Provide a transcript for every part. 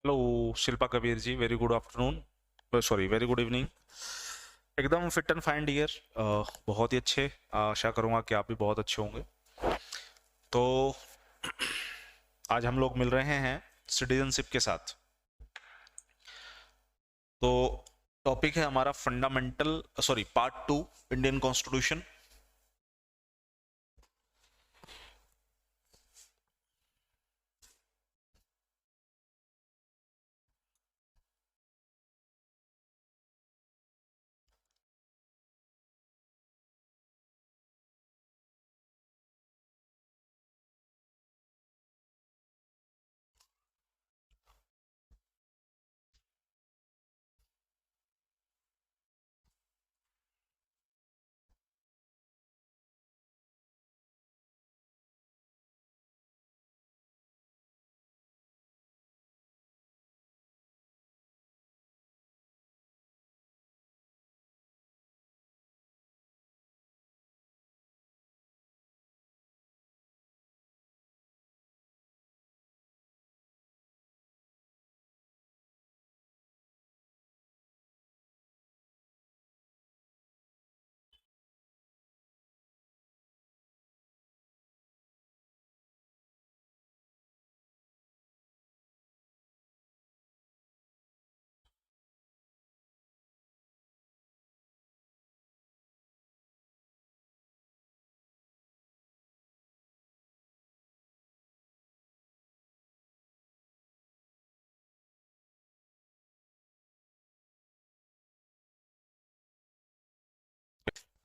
Hello Shilpa Kabir ji, very good afternoon, sorry very good evening. एकदम fit and fine dear, बहुत ही अच्छे। आशा करूंगा कि आप भी बहुत अच्छे होंगे। तो आज हम लोग मिल रहे हैं सिटीजनशिप के साथ। तो टॉपिक है हमारा fundamental, sorry part 2, Indian constitution.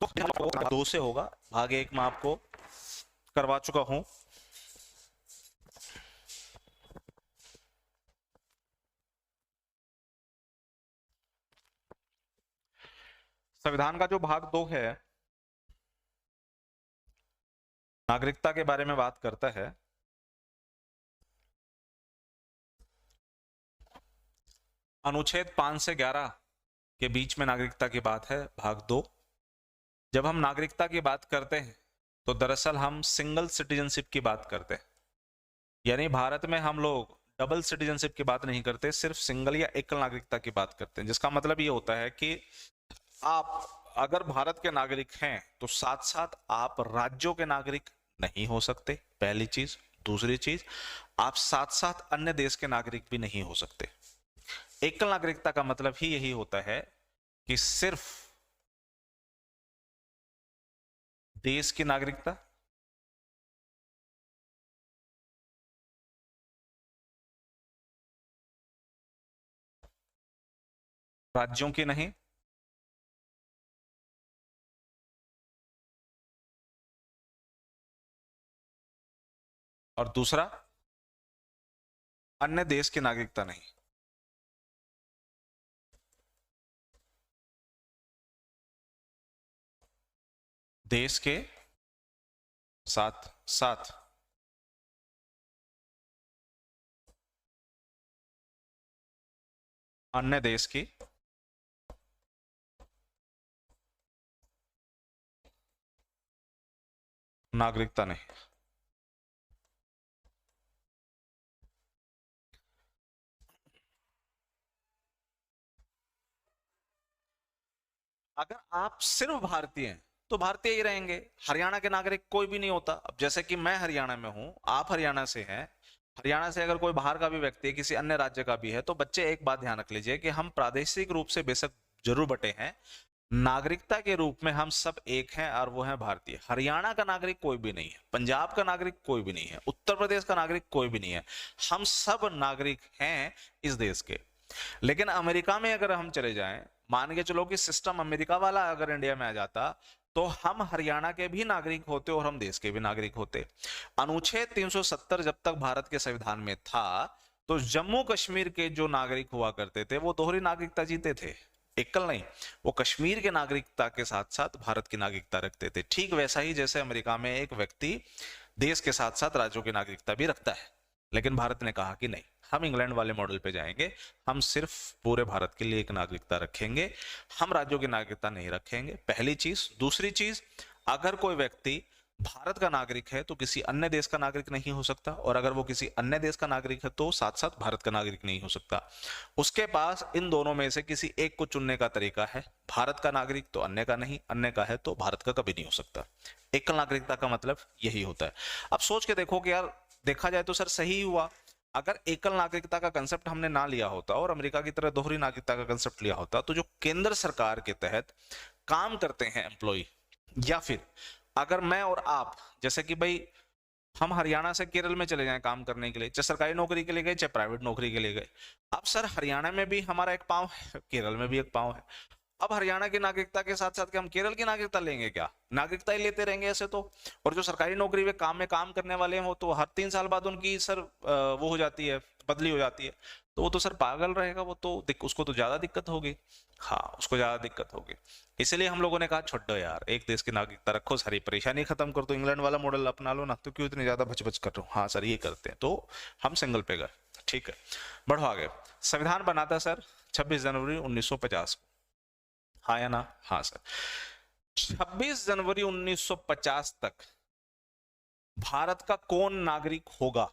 तो 2 से होगा, भाग 1 मैं आपको करवा चुका हूं। संविधान का जो भाग 2 है, नागरिकता के बारे में बात करता है। अनुच्छेद 5 से 11 के बीच में नागरिकता की बात है, भाग 2। जब हम नागरिकता की बात करते हैं तो दरअसल हम सिंगल सिटीजनशिप की बात करते हैं। यानी भारत में हम लोग डबल सिटीजनशिप की बात नहीं करते, सिर्फ सिंगल या एकल नागरिकता की बात करते हैं। जिसका मतलब ये होता है कि आप अगर भारत के नागरिक हैं तो साथ साथ आप राज्यों के नागरिक नहीं हो सकते, पहली चीज। दूसरी चीज, आप साथ साथ अन्य देश के नागरिक भी नहीं हो सकते। एकल नागरिकता का मतलब ही यही होता है कि सिर्फ देश की नागरिकता, राज्यों की नहीं, और दूसरा अन्य देश की नागरिकता नहीं। देश के साथ साथ अन्य देश की नागरिकता नहीं। अगर आप सिर्फ भारतीय हैं तो भारतीय ही रहेंगे, हरियाणा के नागरिक कोई भी नहीं होता। अब जैसे कि मैं हरियाणा में हूं, आप हरियाणा से हैं। हरियाणा से अगर कोई बाहर का भी व्यक्ति है, किसी अन्य राज्य का भी है, तो बच्चे एक बात ध्यान रख लीजिए कि हम प्रादेशिक रूप से बेशक जरूर बटे हैं, नागरिकता के रूप में हम सब एक हैं, और वो है भारतीय। हरियाणा का नागरिक कोई भी नहीं है, पंजाब का नागरिक कोई भी नहीं है, उत्तर प्रदेश का नागरिक कोई भी नहीं है। हम सब नागरिक हैं इस देश के। लेकिन अमेरिका में अगर हम चले जाएं, मान के चलो कि सिस्टम अमेरिका वाला अगर इंडिया में आ जाता, तो हम हरियाणा के भी नागरिक होते और हम देश के भी नागरिक होते। अनुच्छेद 370 जब तक भारत के संविधान में था, तो जम्मू कश्मीर के जो नागरिक हुआ करते थे वो दोहरी नागरिकता जीते थे, एकल नहीं। वो कश्मीर के नागरिकता के साथ साथ भारत की नागरिकता रखते थे। ठीक वैसा ही जैसे अमेरिका में एक व्यक्ति देश के साथ साथ राज्यों की नागरिकता भी रखता है। लेकिन भारत ने कहा कि नहीं, हम इंग्लैंड वाले मॉडल पे जाएंगे, हम सिर्फ पूरे भारत के लिए एक नागरिकता रखेंगे, हम राज्यों की नागरिकता नहीं रखेंगे, पहली चीज। दूसरी चीज, अगर कोई व्यक्ति भारत का नागरिक है तो किसी अन्य देश का नागरिक नहीं हो सकता, और अगर वो किसी अन्य देश का नागरिक है तो साथ साथ भारत का नागरिक नहीं हो सकता। उसके पास इन दोनों में से किसी एक को चुनने का तरीका है, भारत का नागरिक तो अन्य का नहीं, अन्य का है तो भारत का कभी नहीं हो सकता। एकल नागरिकता का मतलब यही होता है। अब सोच के देखो कि यार देखा जाए तो सर सही हुआ, अगर एकल नागरिकता का कंसेप्ट हमने ना लिया होता और अमेरिका की तरह दोहरी नागरिकता का कंसेप्ट लिया होता, तो जो केंद्र सरकार के तहत काम करते हैं एम्प्लॉय, या फिर अगर मैं और आप, जैसे कि भाई हम हरियाणा से केरल में चले जाएं काम करने के लिए, चाहे सरकारी नौकरी के लिए गए चाहे प्राइवेट नौकरी के लिए गए, अब सर हरियाणा में भी हमारा एक पांव है, केरल में भी एक पांव है। अब हरियाणा की नागरिकता के साथ साथ हम केरल की नागरिकता लेंगे क्या? नागरिकता ही लेते रहेंगे ऐसे तो। और जो सरकारी नौकरी में काम करने वाले हैं वो तो हर 3 साल बाद उनकी सर वो हो जाती है, बदली हो जाती है, तो वो तो सर पागल रहेगा, वो तो उसको तो ज्यादा दिक्कत होगी। हाँ, उसको ज्यादा दिक्कत होगी। इसलिए हम लोगों ने कहा छोड़ो यार, एक देश की नागरिकता रखो, सारी परेशानी खत्म कर दो, इंग्लैंड वाला मॉडल अपना लो ना, तो क्यों इतनी ज्यादा भचभच कर रहे हो? हाँ सर ये करते हैं, तो हम सिंगल पे गए। ठीक है, बढ़ो आगे। संविधान बना था सर 26 जनवरी 1950 को, हाँ या ना? हाँ सर। 26 जनवरी 1950 तक भारत का कौन नागरिक होगा?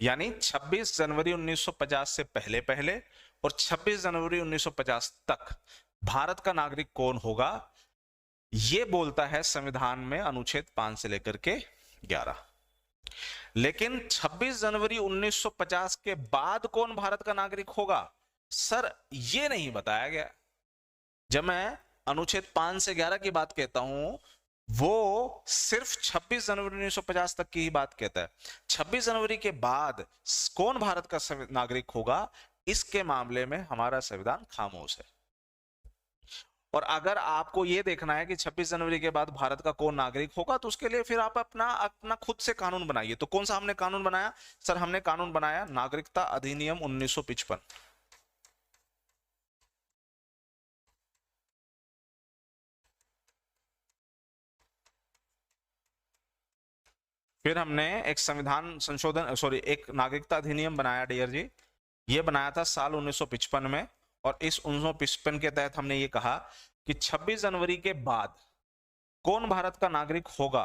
यानी 26 जनवरी 1950 से पहले पहले और 26 जनवरी 1950 तक भारत का नागरिक कौन होगा, ये बोलता है संविधान में अनुच्छेद 5 से लेकर के 11। लेकिन 26 जनवरी 1950 के बाद कौन भारत का नागरिक होगा, सर ये नहीं बताया गया। जब मैं अनुच्छेद 5 से 11 की बात कहता हूं, वो सिर्फ 26 जनवरी 1950 तक की ही बात कहता है। 26 जनवरी के बाद कौन भारत का नागरिक होगा, इसके मामले में हमारा संविधान खामोश है। और अगर आपको यह देखना है कि 26 जनवरी के बाद भारत का कौन नागरिक होगा, तो उसके लिए फिर आप अपना खुद से कानून बनाइए। तो कौन सा हमने कानून बनाया? सर हमने कानून बनाया नागरिकता अधिनियम 1955। फिर हमने एक संविधान संशोधन एक नागरिकता अधिनियम बनाया डियर जी, ये बनाया था साल 1955 में। और इस 1955 के तहत हमने ये कहा कि 26 जनवरी के बाद कौन भारत का नागरिक होगा,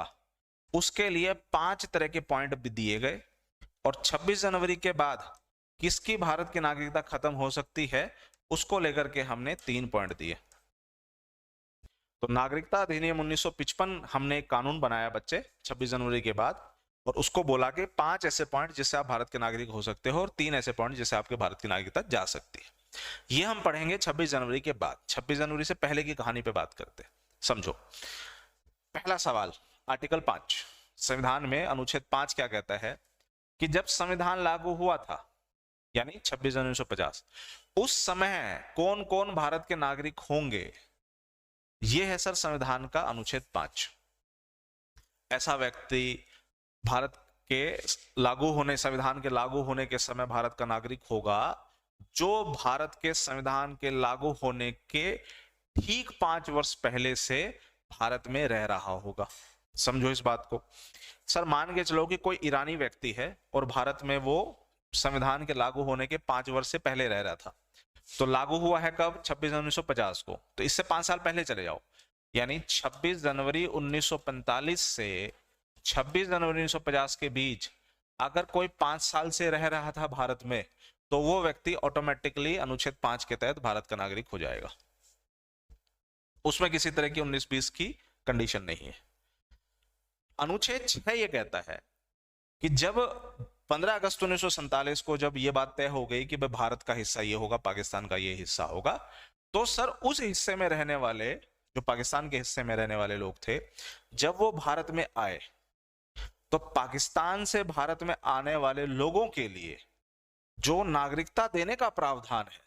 उसके लिए 5 तरह के पॉइंट भी दिए गए। और 26 जनवरी के बाद किसकी भारत की नागरिकता खत्म हो सकती है, उसको लेकर के हमने 3 पॉइंट दिए। तो नागरिकता अधिनियम 1955 हमने एक कानून बनाया बच्चे 26 जनवरी के बाद, और उसको बोला कि 5 ऐसे पॉइंट जिससे आप भारत के नागरिक हो सकते हो और 3 ऐसे पॉइंट जिससे आपके भारत की नागरिकता जा सकती है। ये हम पढ़ेंगे 26 जनवरी के बाद। 26 जनवरी से पहले की कहानी पे बात करते हैं, समझो। पहला सवाल, आर्टिकल 5 संविधान में अनुच्छेद 5 क्या कहता है कि जब संविधान लागू हुआ था, यानी 26 जनवरी 1950, उस समय कौन कौन भारत के नागरिक होंगे? यह है सर संविधान का अनुच्छेद 5। ऐसा व्यक्ति भारत के संविधान के लागू होने के समय भारत का नागरिक होगा जो भारत के संविधान के लागू होने के ठीक 5 वर्ष पहले से भारत में रह रहा होगा। समझो इस बात को। सर मान के चलो कि कोई ईरानी व्यक्ति है और भारत में वो संविधान के लागू होने के 5 वर्ष से पहले रह रहा था, तो लागू हुआ है कब? 26 जनवरी 1950 को, तो इससे 5 साल पहले चले जाओ, यानी 26 जनवरी 1945 से 26 जनवरी 1950 के बीच अगर कोई 5 साल से रह रहा था भारत में, तो वो व्यक्ति ऑटोमेटिकली अनुच्छेद 5 के तहत भारत का नागरिक हो जाएगा। उसमें किसी तरह की 19-20 की कंडीशन नहीं है। अनुच्छेद 6 ये कहता है कि जब 15 अगस्त 1947 को जब ये बात तय हो गई कि भारत का हिस्सा ये होगा, पाकिस्तान का ये हिस्सा होगा, तो सर उस हिस्से में रहने वाले, जो पाकिस्तान के हिस्से में रहने वाले लोग थे, जब वो भारत में आए, तो पाकिस्तान से भारत में आने वाले लोगों के लिए जो नागरिकता देने का प्रावधान है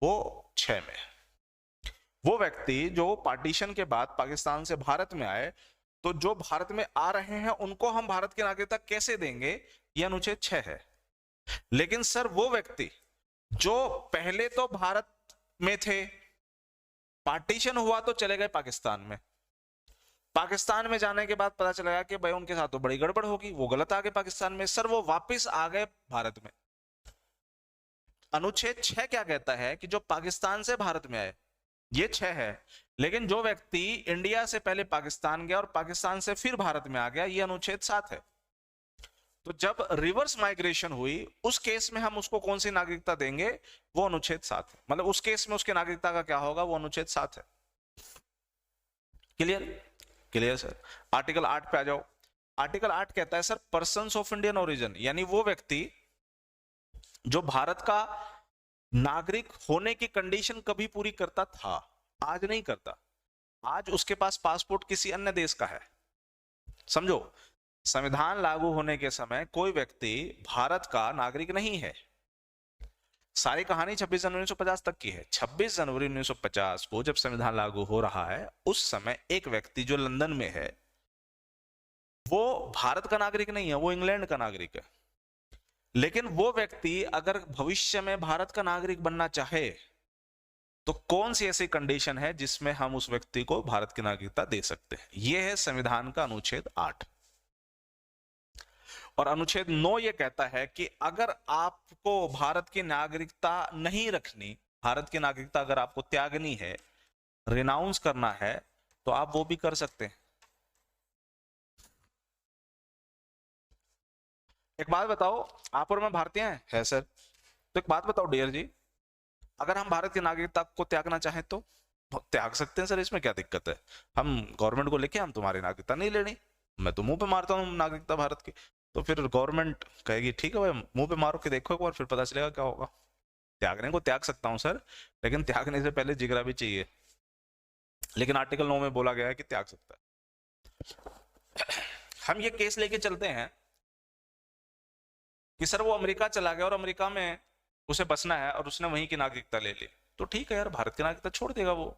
वो 6 में। वो व्यक्ति जो पार्टीशन के बाद पाकिस्तान से भारत में आए, तो जो भारत में आ रहे हैं उनको हम भारत की नागरिकता कैसे देंगे, यह अनुच्छेद 6 है। लेकिन सर वो व्यक्ति जो पहले तो भारत में थे, पार्टीशन हुआ तो चले गए पाकिस्तान में, पाकिस्तान में जाने के बाद पता चला कि भाई उनके साथ तो बड़ी गड़बड़ होगी, वो गलत आ गए पाकिस्तान में, सर वो वापस आ गए भारत में। अनुच्छेद 6 क्या कहता है कि जो पाकिस्तान से भारत में आए, ये 6 है, लेकिन जो व्यक्ति इंडिया से पहले पाकिस्तान गया और पाकिस्तान से फिर भारत में आ गया, ये अनुच्छेद 7 है। तो जब रिवर्स माइग्रेशन हुई उस केस में हम उसको कौन सी नागरिकता देंगे, वो अनुच्छेद 7 है। मतलब उस केस में उसकी नागरिकता का क्या होगा, वो अनुच्छेद 7 है। क्लियर? Clear sir. आर्टिकल 8 पे आ जाओ। आर्टिकल 8 कहता है sir, persons of Indian origin, यानी वो व्यक्ति जो भारत का नागरिक होने की कंडीशन कभी पूरी करता था, आज नहीं करता। आज उसके पास पासपोर्ट किसी अन्य देश का है। समझो, संविधान लागू होने के समय कोई व्यक्ति भारत का नागरिक नहीं है। सारी कहानी 26 जनवरी 1950 तक की है। 26 जनवरी 1950 को जब संविधान लागू हो रहा है, उस समय एक व्यक्ति जो लंदन में है, वो भारत का नागरिक नहीं है, वो इंग्लैंड का नागरिक है। लेकिन वो व्यक्ति अगर भविष्य में भारत का नागरिक बनना चाहे, तो कौन सी ऐसी कंडीशन है जिसमें हम उस व्यक्ति को भारत की नागरिकता दे सकते हैं? यह है संविधान का अनुच्छेद 8। और अनुच्छेद 9 यह कहता है कि अगर आपको भारत की नागरिकता नहीं रखनी, भारत की नागरिकता अगर आपको त्यागनी है, रिनाउंस करना है, तो आप वो भी कर सकते हैं। एक बात बताओ, आप और मैं भारतीय हैं? है सर। तो एक बात बताओ डियर जी, अगर हम भारत की नागरिकता को त्यागना चाहें तो त्याग सकते हैं सर, इसमें क्या दिक्कत है? हम गवर्नमेंट को लिखे हम तुम्हारी नागरिकता नहीं लेनी, मैं तो मुंह पे मारता हूँ नागरिकता भारत की, तो फिर गवर्नमेंट कहेगी ठीक है भाई, मुंह पे मारो के देखो एक बार, फिर पता चलेगा क्या होगा। त्यागने को त्याग सकता हूँ सर, लेकिन त्यागने से पहले जिगरा भी चाहिए। लेकिन आर्टिकल 9 में बोला गया है कि त्याग सकता है। हम ये केस लेके चलते हैं कि सर वो अमेरिका चला गया और अमेरिका में उसे बसना है और उसने वहीं की नागरिकता ले ली, तो ठीक है यार, भारत की नागरिकता छोड़ देगा वो।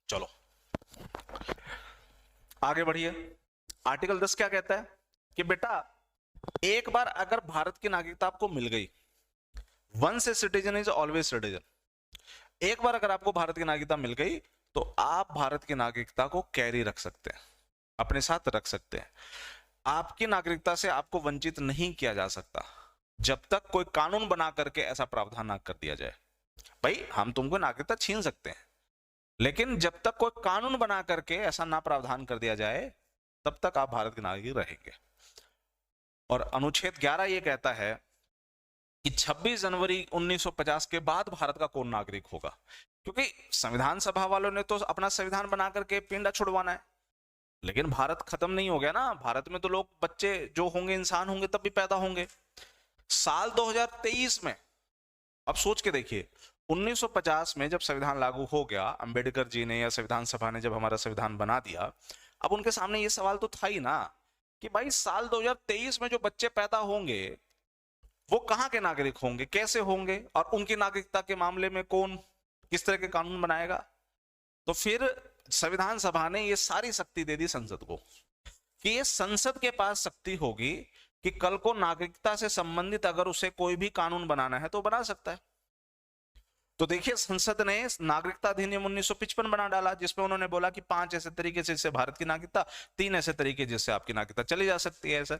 चलो आगे बढ़िए। आर्टिकल 10 क्या कहता है कि बेटा, एक बार अगर भारत की नागरिकता आपको मिल गई, once a citizen is always citizen, एक बार अगर आपको भारत की नागरिकता मिल गई तो आप भारत की नागरिकता को कैरी रख सकते हैं, अपने साथ रख सकते हैं। आपकी नागरिकता से आपको वंचित नहीं किया जा सकता जब तक कोई कानून बना करके ऐसा प्रावधान ना कर दिया जाए। भाई हम तुमको नागरिकता छीन सकते हैं, लेकिन जब तक कोई कानून बना करके ऐसा ना प्रावधान कर दिया जाए, तब तक आप भारत के नागरिक रहेंगे। और अनुच्छेद 11 ये कहता है कि 26 जनवरी 1950 के बाद भारत का कौन नागरिक होगा, क्योंकि संविधान सभा वालों ने तो अपना संविधान बना करके पिंडा छुड़वाना है, लेकिन भारत खत्म नहीं हो गया ना। भारत में तो लोग, बच्चे जो होंगे, इंसान होंगे, तब भी पैदा होंगे। साल 2023 में, अब सोच के देखिए, 1950 में जब संविधान लागू हो गया, अंबेडकर जी ने या संविधान सभा ने जब हमारा संविधान बना दिया, अब उनके सामने ये सवाल तो था ही ना कि भाई साल 2023 में जो बच्चे पैदा होंगे वो कहाँ के नागरिक होंगे, कैसे होंगे, और उनकी नागरिकता के मामले में कौन किस तरह के कानून बनाएगा। तो फिर संविधान सभा ने ये सारी शक्ति दे दी संसद को कि ये संसद के पास शक्ति होगी कि कल को नागरिकता से संबंधित अगर उसे कोई भी कानून बनाना है तो बना सकता है। तो देखिए, संसद ने नागरिकता अधिनियम 1955 बना डाला, जिसमें उन्होंने बोला कि 5 ऐसे तरीके से भारत की नागरिकता, 3 ऐसे तरीके जिससे आपकी नागरिकता चली जा सकती है सर।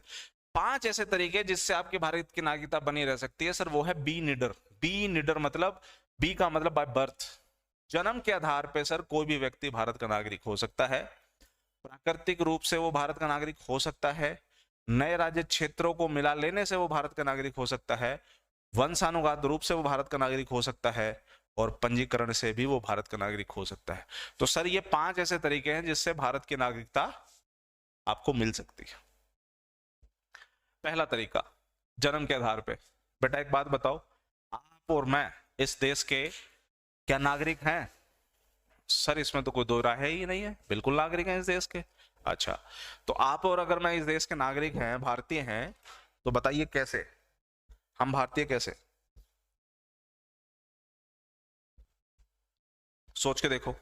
5 ऐसे तरीके जिससे आपकी भारत की नागरिकता बनी रह सकती है सर, वो है बी निडर। बी निडर मतलब, बी का मतलब बाय बर्थ, जन्म के आधार पर सर कोई भी व्यक्ति भारत का नागरिक हो सकता है। प्राकृतिक रूप से वो भारत का नागरिक हो सकता है, नए राज्य क्षेत्रों को मिला लेने से वो भारत का नागरिक हो सकता है, वंशानुगत रूप से वो भारत का नागरिक हो सकता है, और पंजीकरण से भी वो भारत का नागरिक हो सकता है। तो सर ये 5 ऐसे तरीके हैं जिससे भारत की नागरिकता आपको मिल सकती है। पहला तरीका, जन्म के आधार पे। बेटा एक बात बताओ, आप और मैं इस देश के क्या नागरिक हैं? सर इसमें तो कोई दो राय ही नहीं है, बिल्कुल नागरिक हैं इस देश के। अच्छा, तो आप और अगर मैं इस देश के नागरिक हैं, भारतीय हैं, तो बताइए कैसे? हम भारतीय कैसे? सोच के देखो।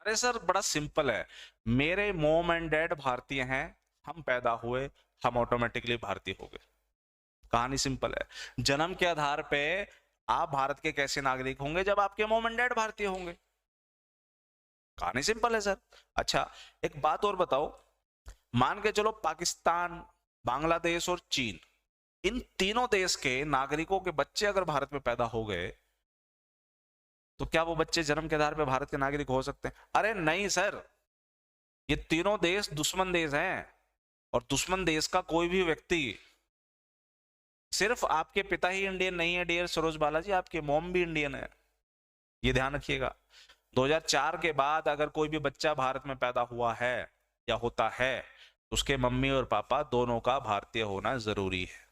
अरे सर बड़ा सिंपल है, मेरे मॉम एंड डैड भारतीय हैं, हम पैदा हुए, हम ऑटोमेटिकली भारतीय हो गए। कहानी सिंपल है। जन्म के आधार पे आप भारत के कैसे नागरिक होंगे? जब आपके मॉम एंड डैड भारतीय होंगे। कहानी सिंपल है सर। अच्छा, एक बात और बताओ, मान के चलो पाकिस्तान, बांग्लादेश और चीन, इन तीनों देश के नागरिकों के बच्चे अगर भारत में पैदा हो गए, तो क्या वो बच्चे जन्म के आधार पर भारत के नागरिक हो सकते हैं? अरे नहीं सर, ये तीनों देश दुश्मन देश हैं, और दुश्मन देश का कोई भी व्यक्ति, सिर्फ आपके पिता ही इंडियन नहीं है डियर सरोज बालाजी, आपके मॉम भी इंडियन है, ये ध्यान रखिएगा। 2004 के बाद अगर कोई भी बच्चा भारत में पैदा हुआ है या होता है, तो उसके मम्मी और पापा दोनों का भारतीय होना जरूरी है।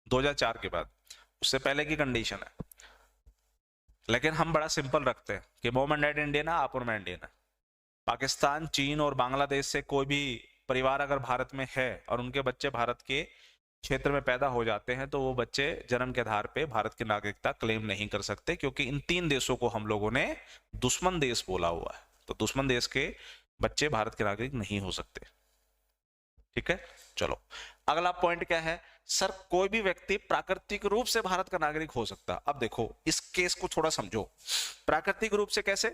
दो 2004 के बाद, उससे पहले की कंडीशन है। लेकिन हम बड़ा सिंपल रखते हैं कि मॉम एंड डैड इंडियन है, आप और मैं इंडियन है। पाकिस्तान, चीन और बांग्लादेश से कोई भी परिवार अगर भारत में है और उनके बच्चे भारत के क्षेत्र में पैदा हो जाते हैं, तो वो बच्चे जन्म के आधार पे भारत की नागरिकता क्लेम नहीं कर सकते, क्योंकि इन तीन देशों को हम लोगों ने दुश्मन देश बोला हुआ है। तो दुश्मन देश के बच्चे भारत के नागरिक नहीं हो सकते। ठीक है, चलो अगला पॉइंट क्या है? सर कोई भी व्यक्ति प्राकृतिक रूप से भारत का नागरिक हो सकता। अब देखो इस केस को थोड़ा समझो, प्राकृतिक रूप से कैसे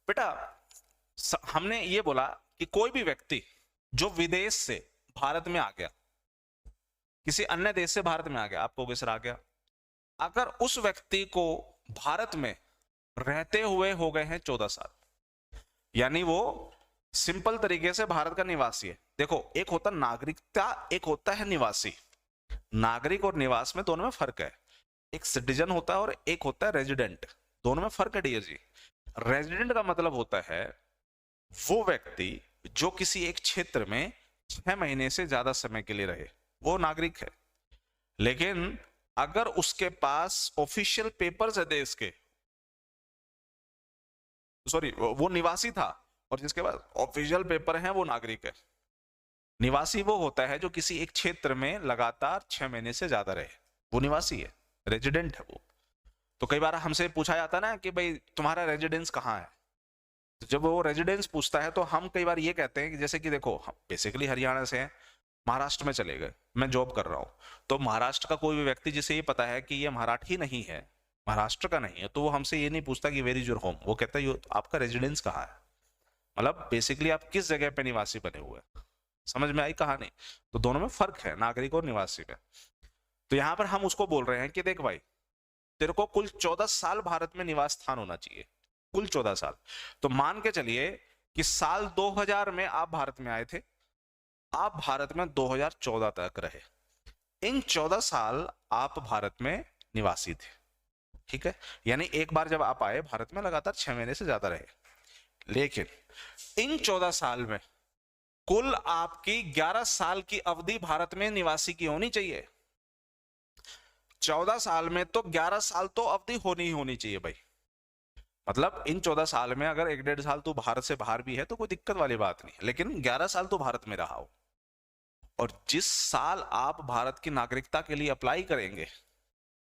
बेटा? हमने ये बोला कि कोई भी व्यक्ति जो विदेश से भारत में आ गया, किसी अन्य देश से भारत में आ गया, आपको सर आ गया, अगर उस व्यक्ति को भारत में रहते हुए हो गए हैं 14 साल, यानी वो सिंपल तरीके से भारत का निवासी है। देखो एक होता नागरिकता, एक होता है निवासी। नागरिक और निवास में दोनों में फर्क है। एक सिटीजन होता है और एक होता है रेजिडेंट, दोनों में फर्क है डियर जी। रेजिडेंट का मतलब होता है वो व्यक्ति जो किसी एक क्षेत्र में 6 महीने से ज्यादा समय के लिए रहे, वो नागरिक है। लेकिन अगर उसके पास ऑफिशियल पेपर्स है देश के, सॉरी वो निवासी था और जिसके पास ऑफिशियल पेपर है वो नागरिक है। निवासी वो होता है जो किसी एक क्षेत्र में लगातार 6 महीने से ज्यादा रहे, वो निवासी है, रेजिडेंट है वो। तो कई बार हमसे पूछा जाता है ना कि भाई तुम्हारा रेजिडेंस कहाँ है, तो जब वो रेजिडेंस पूछता है तो हम कई बार ये कहते हैं कि जैसे कि देखो हम बेसिकली हरियाणा से हैं, महाराष्ट्र में चले गए, मैं जॉब कर रहा हूँ, तो महाराष्ट्र का कोई भी व्यक्ति जिसे ये पता है कि ये मराठी नहीं है, महाराष्ट्र का नहीं है, तो वो हमसे ये नहीं पूछता कि वेयर इज योर होम, वो कहता है आपका रेजिडेंस कहाँ है, मतलब बेसिकली आप किस जगह पे निवासी बने हुए हैं। समझ में आई कहानी? तो दोनों में फर्क है, नागरिक और निवासी में। तो यहाँ पर हम उसको बोल रहे हैं कि देख भाई तेरे को कुल 14 साल भारत में निवास स्थान होना चाहिए, कुल 14 साल। तो मान के चलिए कि साल 2000 में आप भारत में आए थे, आप भारत में 2014 तक रहे, इन 14 साल आप भारत में निवासी थे। ठीक है, यानी एक बार जब आप आए भारत में लगातार 6 महीने से ज्यादा रहे, लेकिन इन 14 साल में कुल आपकी 11 साल की अवधि भारत में निवासी की होनी चाहिए। 14 साल में तो 11 साल तो अवधि होनी ही होनी चाहिए भाई। मतलब इन 14 साल में अगर 1-1.5 साल तो भारत से बाहर भी है तो कोई दिक्कत वाली बात नहीं है, लेकिन 11 साल तो भारत में रहा हो। और जिस साल आप भारत की नागरिकता के लिए अप्लाई करेंगे,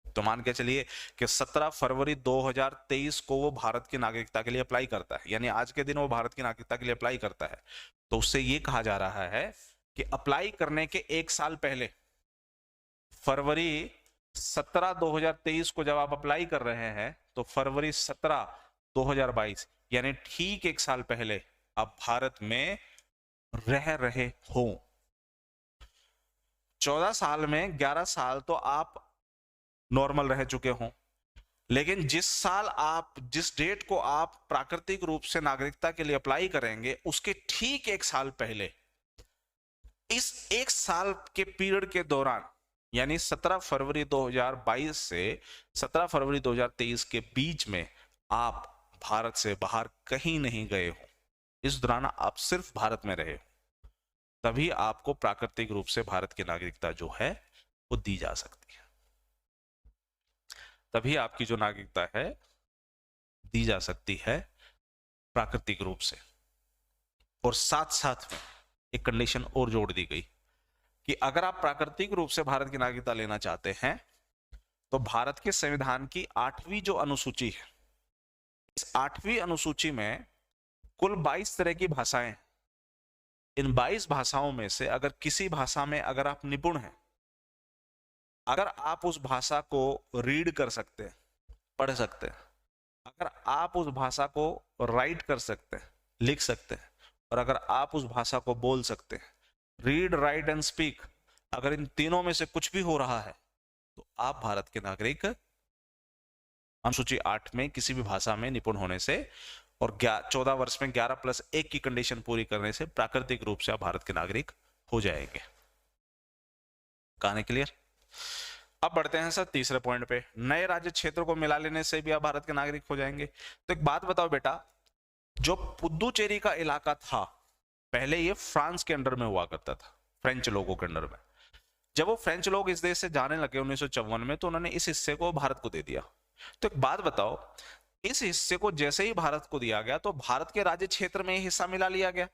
तो मान के चलिए कि 17 फरवरी 2023 को वो भारत की नागरिकता के लिए अप्लाई करता है, यानी आज के दिन वो भारत की नागरिकता के लिए अप्लाई करता है, तो उससे ये कहा जा रहा है कि अप्लाई करने के 1 साल पहले, फरवरी 17 2023 को जब आप अप्लाई कर रहे हैं, तो फरवरी 17 2022 यानी ठीक 1 साल पहले आप भारत में रह रहे हो। 14 साल में 11 साल तो आप नॉर्मल रह चुके हो, लेकिन जिस डेट को आप प्राकृतिक रूप से नागरिकता के लिए अप्लाई करेंगे, उसके ठीक 1 साल पहले, इस 1 साल के पीरियड के दौरान, यानी 17 फरवरी 2022 से 17 फरवरी 2023 के बीच में आप भारत से बाहर कहीं नहीं गए हो, इस दौरान आप सिर्फ भारत में रहे हो, तभी आपको प्राकृतिक रूप से भारत की नागरिकता जो है वो दी जा सकती है, तभी आपकी जो नागरिकता है दी जा सकती है प्राकृतिक रूप से। और साथ साथ में एक कंडीशन और जोड़ दी गई कि अगर आप प्राकृतिक रूप से भारत की नागरिकता लेना चाहते हैं तो भारत के संविधान की 8वीं जो अनुसूची है, इस 8वीं अनुसूची में कुल 22 तरह की भाषाएं हैं। इन 22 भाषाओं में से अगर किसी भाषा में अगर आप निपुण हैं, अगर आप उस भाषा को रीड कर सकते हैं, पढ़ सकते हैं, अगर आप उस भाषा को राइट कर सकते हैं, लिख सकते हैं, और अगर आप उस भाषा को बोल सकते हैं, रीड राइट एंड स्पीक, अगर इन तीनों में से कुछ भी हो रहा है तो आप भारत के नागरिक अनुसूची 8 में किसी भी भाषा में निपुण होने से और 14 वर्ष में 11+1 की कंडीशन पूरी करने से प्राकृतिक रूप से आप भारत के नागरिक हो जाएंगे। कहानी क्लियर? अब बढ़ते हैं सर तीसरे पॉइंट पे, नए राज्य क्षेत्र को मिला लेने से भी आप भारत के नागरिक हो जाएंगे। तो एक बात बताओ बेटा, जो पुदुचेरी का इलाका था पहले ये फ्रांस के अंडर में हुआ करता था, फ्रेंच लोगों के अंडर में। जब वो फ्रेंच लोग इस देश से जाने लगे 1954 में, तो उन्होंने इस हिस्से को भारत को दे दिया। तो एक बात बताओ, इस हिस्से को जैसे ही भारत को दिया गया तो भारत के राज्य क्षेत्र में हिस्सा मिला लिया गया,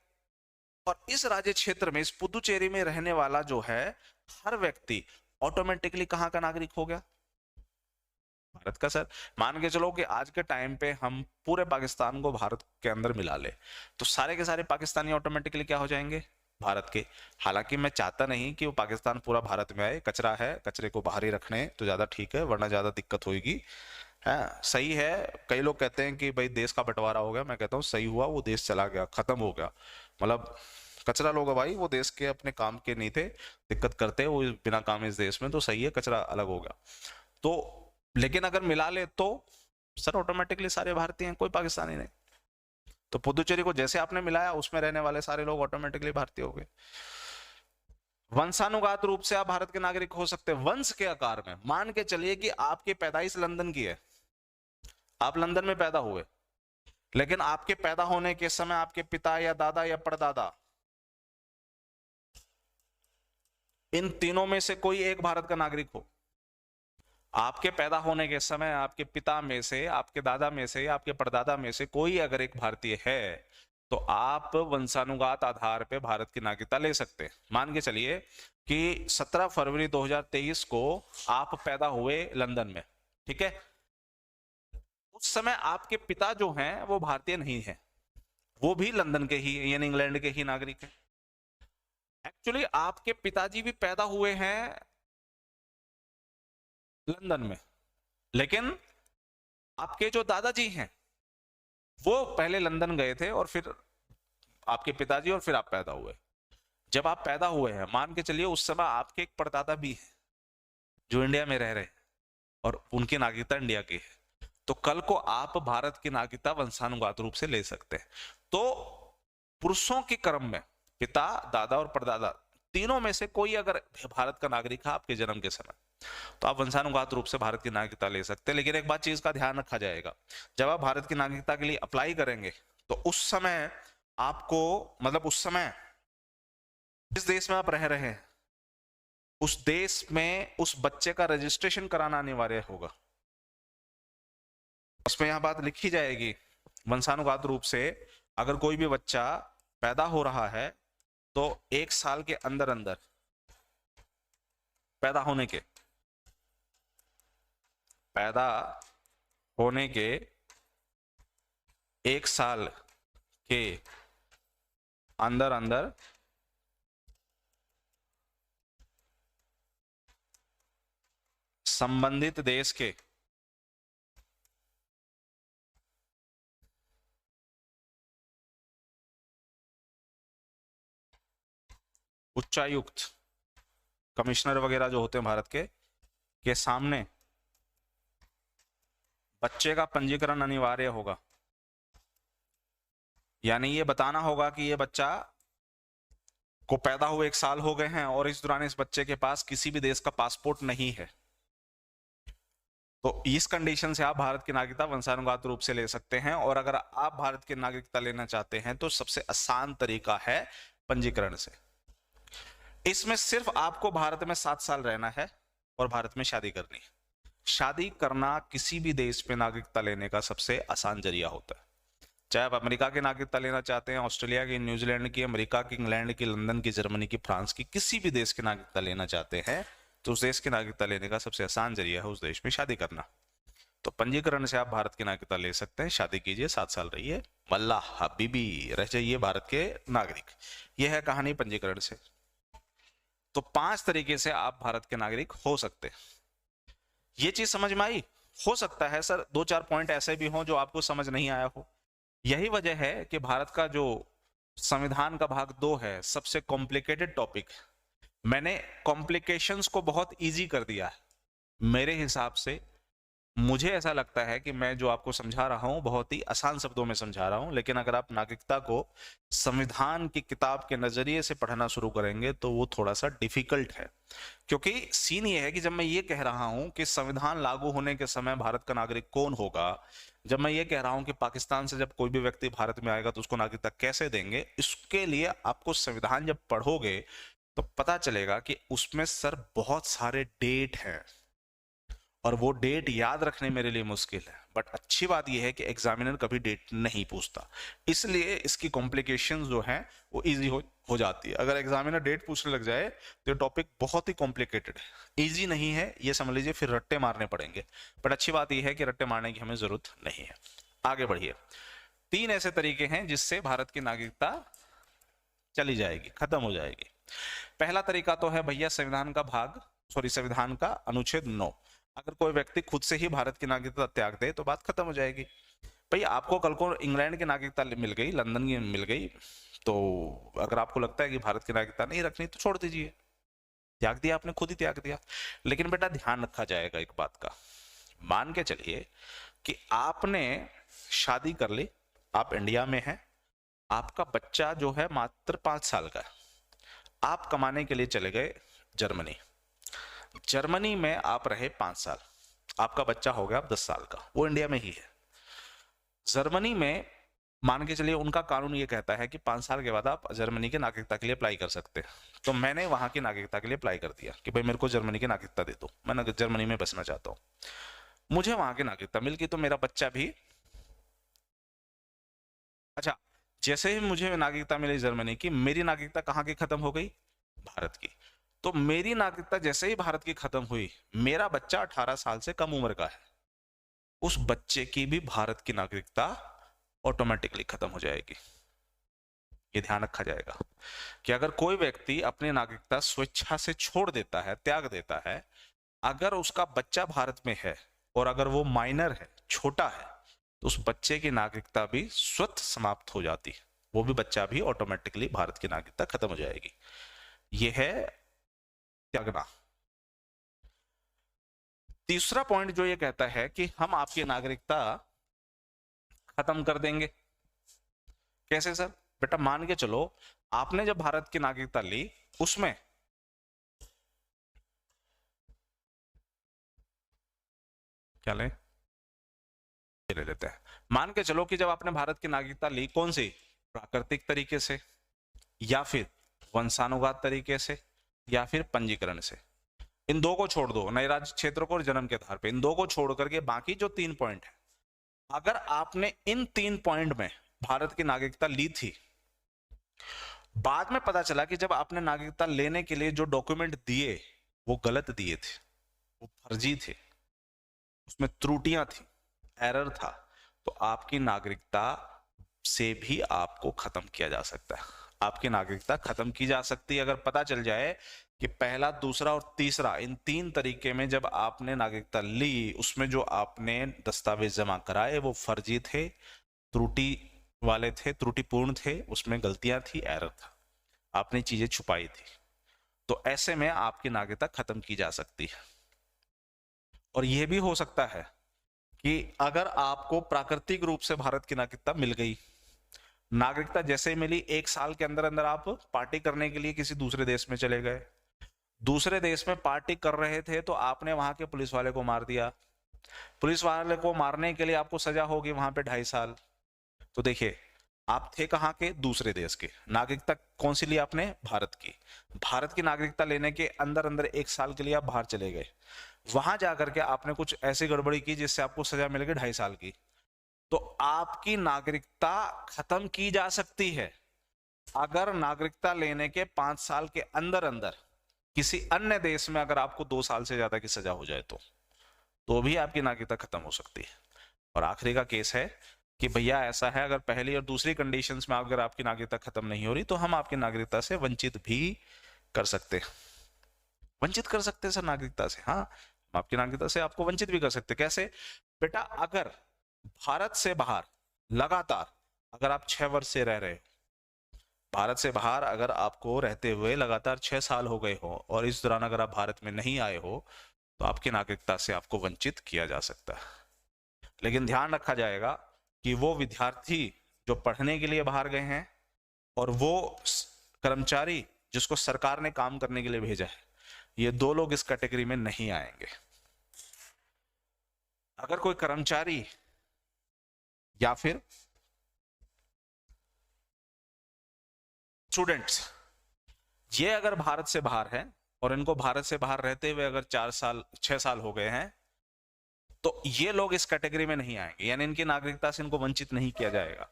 और इस राज्य क्षेत्र में, इस पुदुचेरी में रहने वाला जो है हर व्यक्ति ऑटोमेटिकली कहां का नागरिक हो गया? भारत का। सर मान के चलो कि आज के टाइम पे हम पूरे पाकिस्तान को भारत के अंदर मिला ले तो सारे के सारे पाकिस्तानी ऑटोमेटिकली क्या हो जाएंगे? भारत के। हालांकि मैं चाहता नहीं कि वो पाकिस्तान पूरा भारत में आए, कचरा है, कचरे को बाहर ही रखने तो ज्यादा ठीक है, वरना ज्यादा दिक्कत होगी। है सही है। कई लोग कहते हैं कि भाई देश का बंटवारा हो गया, मैं कहता हूँ सही हुआ, वो देश चला गया, खत्म हो गया। मतलब कचरा लोग भाई वो देश के अपने काम के नहीं थे, दिक्कत करते वो बिना काम इस देश में, तो सही है, कचरा अलग हो गया। तो लेकिन अगर मिला ले तो सर ऑटोमेटिकली सारे भारतीय हैं, कोई पाकिस्तानी नहीं। तो पुदुचेरी को जैसे आपने मिलाया उसमें रहने वाले सारे लोग ऑटोमेटिकली भारतीय हो गए। वंशानुगत रूप से आप भारत के नागरिक हो सकते हैं वंश के आकार में। मान के चलिए कि आपकी पैदाइश लंदन की है, आप लंदन में पैदा हुए, लेकिन आपके पैदा होने के समय आपके पिता या दादा या परदादा, इन तीनों में से कोई एक भारत का नागरिक हो। आपके पैदा होने के समय आपके पिता में से, आपके दादा में से, आपके परदादा में से कोई अगर एक भारतीय है तो आप वंशानुगत आधार पे भारत की नागरिकता ले सकते हैं। मान के चलिए कि 17 फरवरी 2023 को आप पैदा हुए लंदन में, ठीक है? उस समय आपके पिता जो हैं वो भारतीय नहीं है, वो भी लंदन के ही यानी इंग्लैंड के ही नागरिक हैं। एक्चुअली आपके पिताजी भी पैदा हुए हैं लंदन में, लेकिन आपके जो दादाजी हैं वो पहले लंदन गए थे और फिर आपके पिताजी और फिर आप पैदा हुए। जब आप पैदा हुए हैं, मान के चलिए उस समय आपके एक परदादा भी है जो इंडिया में रह रहे हैं और उनकी नागरिकता इंडिया की है, तो कल को आप भारत की नागरिकता वंशानुगत रूप से ले सकते हैं। तो पुरुषों के क्रम में पिता, दादा और परदादा तीनों में से कोई अगर भारत का नागरिक है आपके जन्म के समय, तो आप वंशानुगत रूप से भारत की नागरिकता ले सकते हैं। लेकिन एक बात चीज का ध्यान रखा जाएगा, जब आप भारत की नागरिकता के लिए अप्लाई करेंगे तो उस समय आपको, मतलब उस समय जिस देश में आप रह रहे हैं उस देश में उस बच्चे का रजिस्ट्रेशन कराना अनिवार्य होगा। उसमें यह बात लिखी जाएगी, वंशानुगत रूप से अगर कोई भी बच्चा पैदा हो रहा है तो 1 साल के अंदर अंदर पैदा होने के 1 साल के अंदर अंदर संबंधित देश के उच्चायुक्त, कमिश्नर वगैरह जो होते हैं भारत के सामने बच्चे का पंजीकरण अनिवार्य होगा। यानी ये बताना होगा कि ये बच्चा को पैदा हुए 1 साल हो गए हैं और इस दौरान इस बच्चे के पास किसी भी देश का पासपोर्ट नहीं है। तो इस कंडीशन से आप भारत की नागरिकता वंशानुगत रूप से ले सकते हैं। और अगर आप भारत की नागरिकता लेना चाहते हैं तो सबसे आसान तरीका है पंजीकरण से। इसमें सिर्फ आपको भारत में 7 साल रहना है और भारत में शादी करनी है। शादी करना किसी भी देश में नागरिकता लेने का सबसे आसान जरिया होता है। चाहे आप अमेरिका की नागरिकता लेना चाहते हैं, ऑस्ट्रेलिया की, न्यूजीलैंड की, अमेरिका की, इंग्लैंड की, लंदन की, जर्मनी की, फ्रांस की, किसी भी देश की नागरिकता लेना चाहते हैं, तो उस देश की नागरिकता लेने का सबसे आसान जरिया है उस देश में शादी करना। तो पंजीकरण से आप भारत की नागरिकता ले सकते हैं, शादी कीजिए, 7 साल रहिए, वल्लाह हबीबी, रह जाइए भारत के नागरिक। यह है कहानी पंजीकरण से। तो 5 तरीके से आप भारत के नागरिक हो सकते हैं। ये चीज समझ में आई? हो सकता है सर 2-4 पॉइंट ऐसे भी हों जो आपको समझ नहीं आया हो। यही वजह है कि भारत का जो संविधान का भाग 2 है, सबसे कॉम्प्लिकेटेड टॉपिक, मैंने कॉम्प्लिकेशंस को बहुत इजी कर दिया है मेरे हिसाब से। मुझे ऐसा लगता है कि मैं जो आपको समझा रहा हूं बहुत ही आसान शब्दों में समझा रहा हूं, लेकिन अगर आप नागरिकता को संविधान की किताब के नजरिए से पढ़ना शुरू करेंगे तो वो थोड़ा सा डिफिकल्ट है। क्योंकि सीन ये है कि जब मैं ये कह रहा हूं कि संविधान लागू होने के समय भारत का नागरिक कौन होगा, जब मैं ये कह रहा हूं कि पाकिस्तान से जब कोई भी व्यक्ति भारत में आएगा तो उसको नागरिकता कैसे देंगे, इसके लिए आपको संविधान जब पढ़ोगे तो पता चलेगा कि उसमें सर बहुत सारे डेट हैं और वो डेट याद रखने मेरे लिए मुश्किल है। बट अच्छी बात यह है कि एग्जामिनर कभी डेट नहीं पूछता, इसलिए इसकी कॉम्प्लिकेशंस जो हैं वो इजी हो जाती है। अगर एग्जामिनर डेट पूछने लग जाए तो ये टॉपिक बहुत ही कॉम्प्लिकेटेड है, इजी नहीं है, ये समझ लीजिए, फिर रट्टे मारने पड़ेंगे। बट अच्छी बात यह है कि रट्टे मारने की हमें जरूरत नहीं है। आगे बढ़िए। 3 ऐसे तरीके हैं जिससे भारत की नागरिकता चली जाएगी, खत्म हो जाएगी। पहला तरीका तो है भैया संविधान का अनुच्छेद 9। अगर कोई व्यक्ति खुद से ही भारत की नागरिकता त्याग दे तो बात खत्म हो जाएगी। भैया आपको कल को इंग्लैंड की नागरिकता मिल गई, लंदन की मिल गई, तो अगर आपको लगता है कि भारत की नागरिकता नहीं रखनी तो छोड़ दीजिए, त्याग दिया आपने, खुद ही त्याग दिया। लेकिन बेटा ध्यान रखा जाएगा एक बात का, मान के चलिए कि आपने शादी कर ली, आप इंडिया में हैं, आपका बच्चा जो है मात्र 5 साल का है, आप कमाने के लिए चले गए जर्मनी। जर्मनी में आप रहे 5 साल, आपका बच्चा हो गया अब 10 साल का, वो इंडिया में ही है। जर्मनी में मान के चलिए उनका कानून ये कहता है कि 5 साल के बाद आप जर्मनी की नागरिकता के लिए अप्लाई कर सकते हैं। तो मैंने वहां की नागरिकता के लिए अप्लाई कर दिया कि भाई मेरे को जर्मनी की नागरिकता दे दो, मैं जर्मनी में बसना चाहता हूँ। मुझे वहां की नागरिकता मिल गई तो मेरा बच्चा भी, अच्छा, जैसे ही मुझे नागरिकता मिली जर्मनी की, मेरी नागरिकता कहाँ की खत्म हो गई? भारत की। तो मेरी नागरिकता जैसे ही भारत की खत्म हुई, मेरा बच्चा 18 साल से कम उम्र का है, उस बच्चे की भी भारत की नागरिकता ऑटोमेटिकली खत्म हो जाएगी। ये ध्यान रखा जाएगा कि अगर कोई व्यक्ति अपनी नागरिकता स्वेच्छा से छोड़ देता है, त्याग देता है, अगर उसका बच्चा भारत में है और अगर वो माइनर है, छोटा है, तो उस बच्चे की नागरिकता भी स्वतः समाप्त हो जाती है, वो भी बच्चा भी ऑटोमेटिकली भारत की नागरिकता खत्म हो जाएगी। ये है त्यागना। तीसरा पॉइंट जो ये कहता है कि हम आपकी नागरिकता खत्म कर देंगे। कैसे सर? बेटा मान के चलो आपने जब भारत की नागरिकता ली, उसमें क्या ले लेते हैं, मान के चलो कि जब आपने भारत की नागरिकता ली, कौन सी? प्राकृतिक तरीके से, या फिर वंशानुगत तरीके से, या फिर पंजीकरण से। इन दो को छोड़ दो, नए राज्य क्षेत्र को और जन्म के आधार पे, इन दो को छोड़ करके बाकी जो 3 पॉइंट है, अगर आपने इन 3 पॉइंट में भारत की नागरिकता ली थी, बाद में पता चला कि जब आपने नागरिकता लेने के लिए जो डॉक्यूमेंट दिए वो गलत दिए थे, वो फर्जी थे, उसमें त्रुटियां थी, एरर था, तो आपकी नागरिकता से भी आपको खत्म किया जा सकता है। आपकी नागरिकता खत्म की जा सकती है अगर पता चल जाए कि पहला, दूसरा और तीसरा, इन 3 तरीके में जब आपने नागरिकता ली, उसमें जो आपने दस्तावेज जमा कराए वो फर्जी थे, त्रुटि वाले थे, त्रुटिपूर्ण थे, उसमें गलतियां थी, एरर था, आपने चीजें छुपाई थी। तो ऐसे में आपकी नागरिकता खत्म की जा सकती है। और यह भी हो सकता है कि अगर आपको प्राकृतिक रूप से भारत की नागरिकता मिल गई, नागरिकता जैसे ही मिली, 1 साल के अंदर अंदर आप पार्टी करने के लिए किसी दूसरे देश में चले गए, दूसरे देश में पार्टी कर रहे थे तो आपने वहां के पुलिस वाले को मार दिया, पुलिस वाले को मारने के लिए आपको सजा होगी वहां पे 2.5 साल। तो देखिए आप थे कहाँ के? दूसरे देश के। नागरिकता कौन सी ली आपने? भारत की। भारत की नागरिकता लेने के अंदर अंदर 1 साल के लिए आप बाहर चले गए, वहां जाकर के आपने कुछ ऐसी गड़बड़ी की जिससे आपको सजा मिल गई 2.5 साल की। तो आपकी नागरिकता खत्म की जा सकती है अगर नागरिकता लेने के 5 साल के अंदर अंदर किसी अन्य देश में अगर आपको 2 साल से ज्यादा की सजा हो जाए तो भी आपकी नागरिकता खत्म हो सकती है। और आखिरी का केस है कि भैया ऐसा है, अगर पहली और दूसरी कंडीशंस में अगर आपकी नागरिकता खत्म नहीं हो रही तो हम आपकी नागरिकता से वंचित भी कर सकते हैं। वंचित कर सकते हैं सर नागरिकता से, हाँ, हम आपकी नागरिकता से आपको वंचित भी कर सकते हैं। कैसे बेटा? अगर भारत से बाहर लगातार अगर आप 6 वर्ष से रह रहे हो, भारत से बाहर अगर आपको रहते हुए लगातार 6 साल हो गए हो और इस दौरान अगर आप भारत में नहीं आए हो तो आपकी नागरिकता से आपको वंचित किया जा सकता है। लेकिन ध्यान रखा जाएगा कि वो विद्यार्थी जो पढ़ने के लिए बाहर गए हैं और वो कर्मचारी जिसको सरकार ने काम करने के लिए भेजा है, ये दो लोग इस कैटेगरी में नहीं आएंगे। अगर कोई कर्मचारी या फिर स्टूडेंट्स ये अगर भारत से बाहर है और इनको भारत से बाहर रहते हुए अगर 4 साल 6 साल हो गए हैं तो ये लोग इस कैटेगरी में नहीं आएंगे, यानी इनकी नागरिकता से इनको वंचित नहीं किया जाएगा।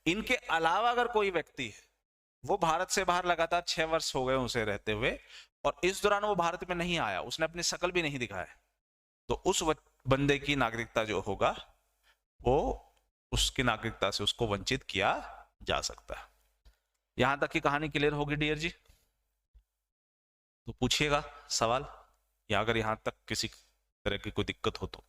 इनके अलावा अगर कोई व्यक्ति है, वो भारत से बाहर लगातार 6 वर्ष हो गए उसे रहते हुए और इस दौरान वो भारत में नहीं आया, उसने अपनी शकल भी नहीं दिखाया, तो उस बंदे की नागरिकता जो होगा वो उसकी नागरिकता से उसको वंचित किया जा सकता है। यहां तक की कहानी क्लियर होगी डियर जी? तो पूछिएगा सवाल, या अगर यहां तक किसी तरह की कोई दिक्कत हो तो।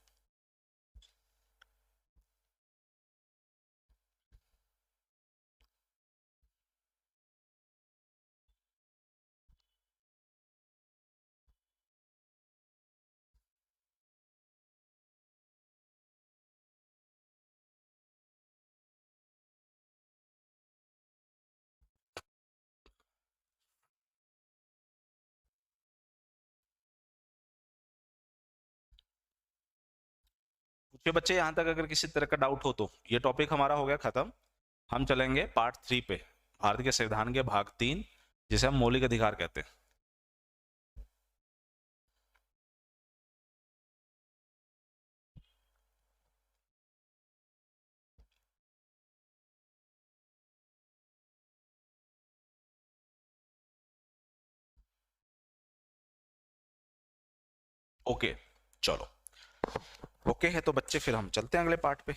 पूछिए बच्चे, यहां तक अगर किसी तरह का डाउट हो तो। ये टॉपिक हमारा हो गया खत्म, हम चलेंगे पार्ट 3 पे, भारत के संविधान के भाग 3, जिसे हम मौलिक अधिकार कहते हैं। ओके, चलो ओके है तो बच्चे फिर हम चलते हैं अगले पार्ट पे।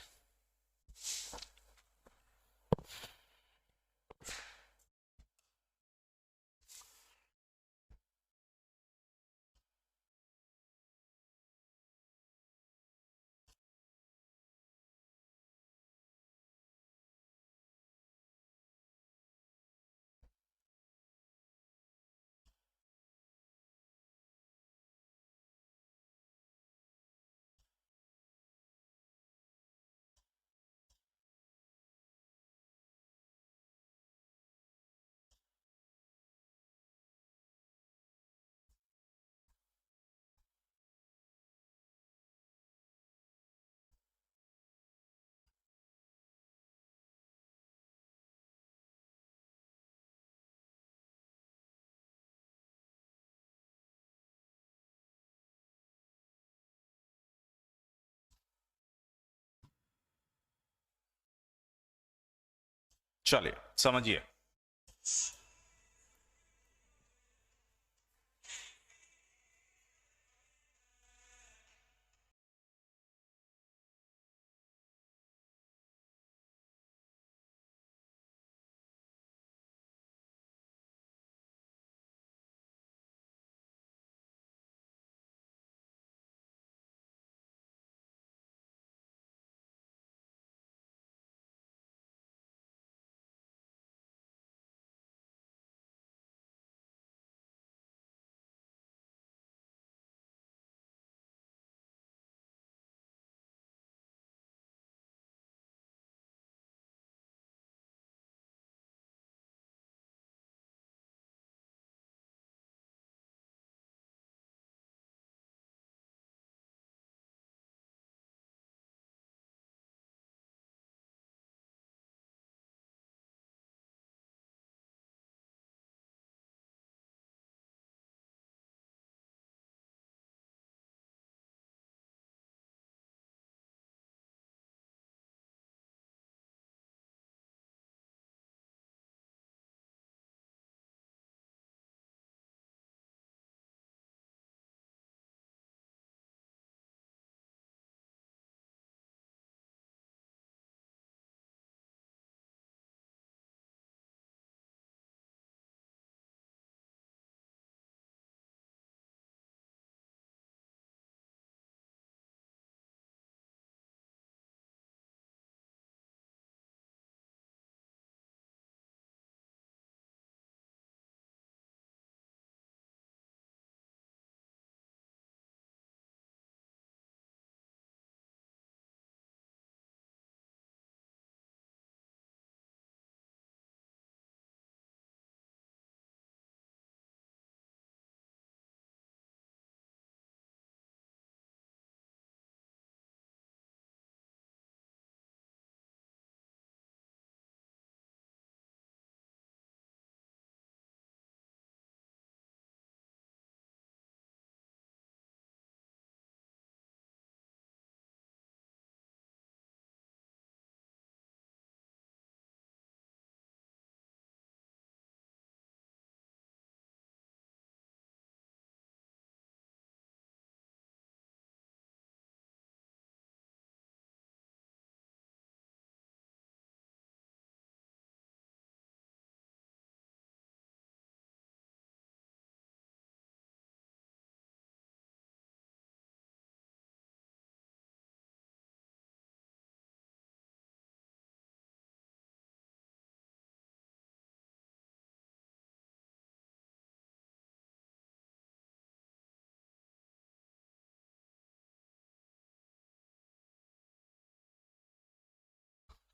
चलिए समझिए।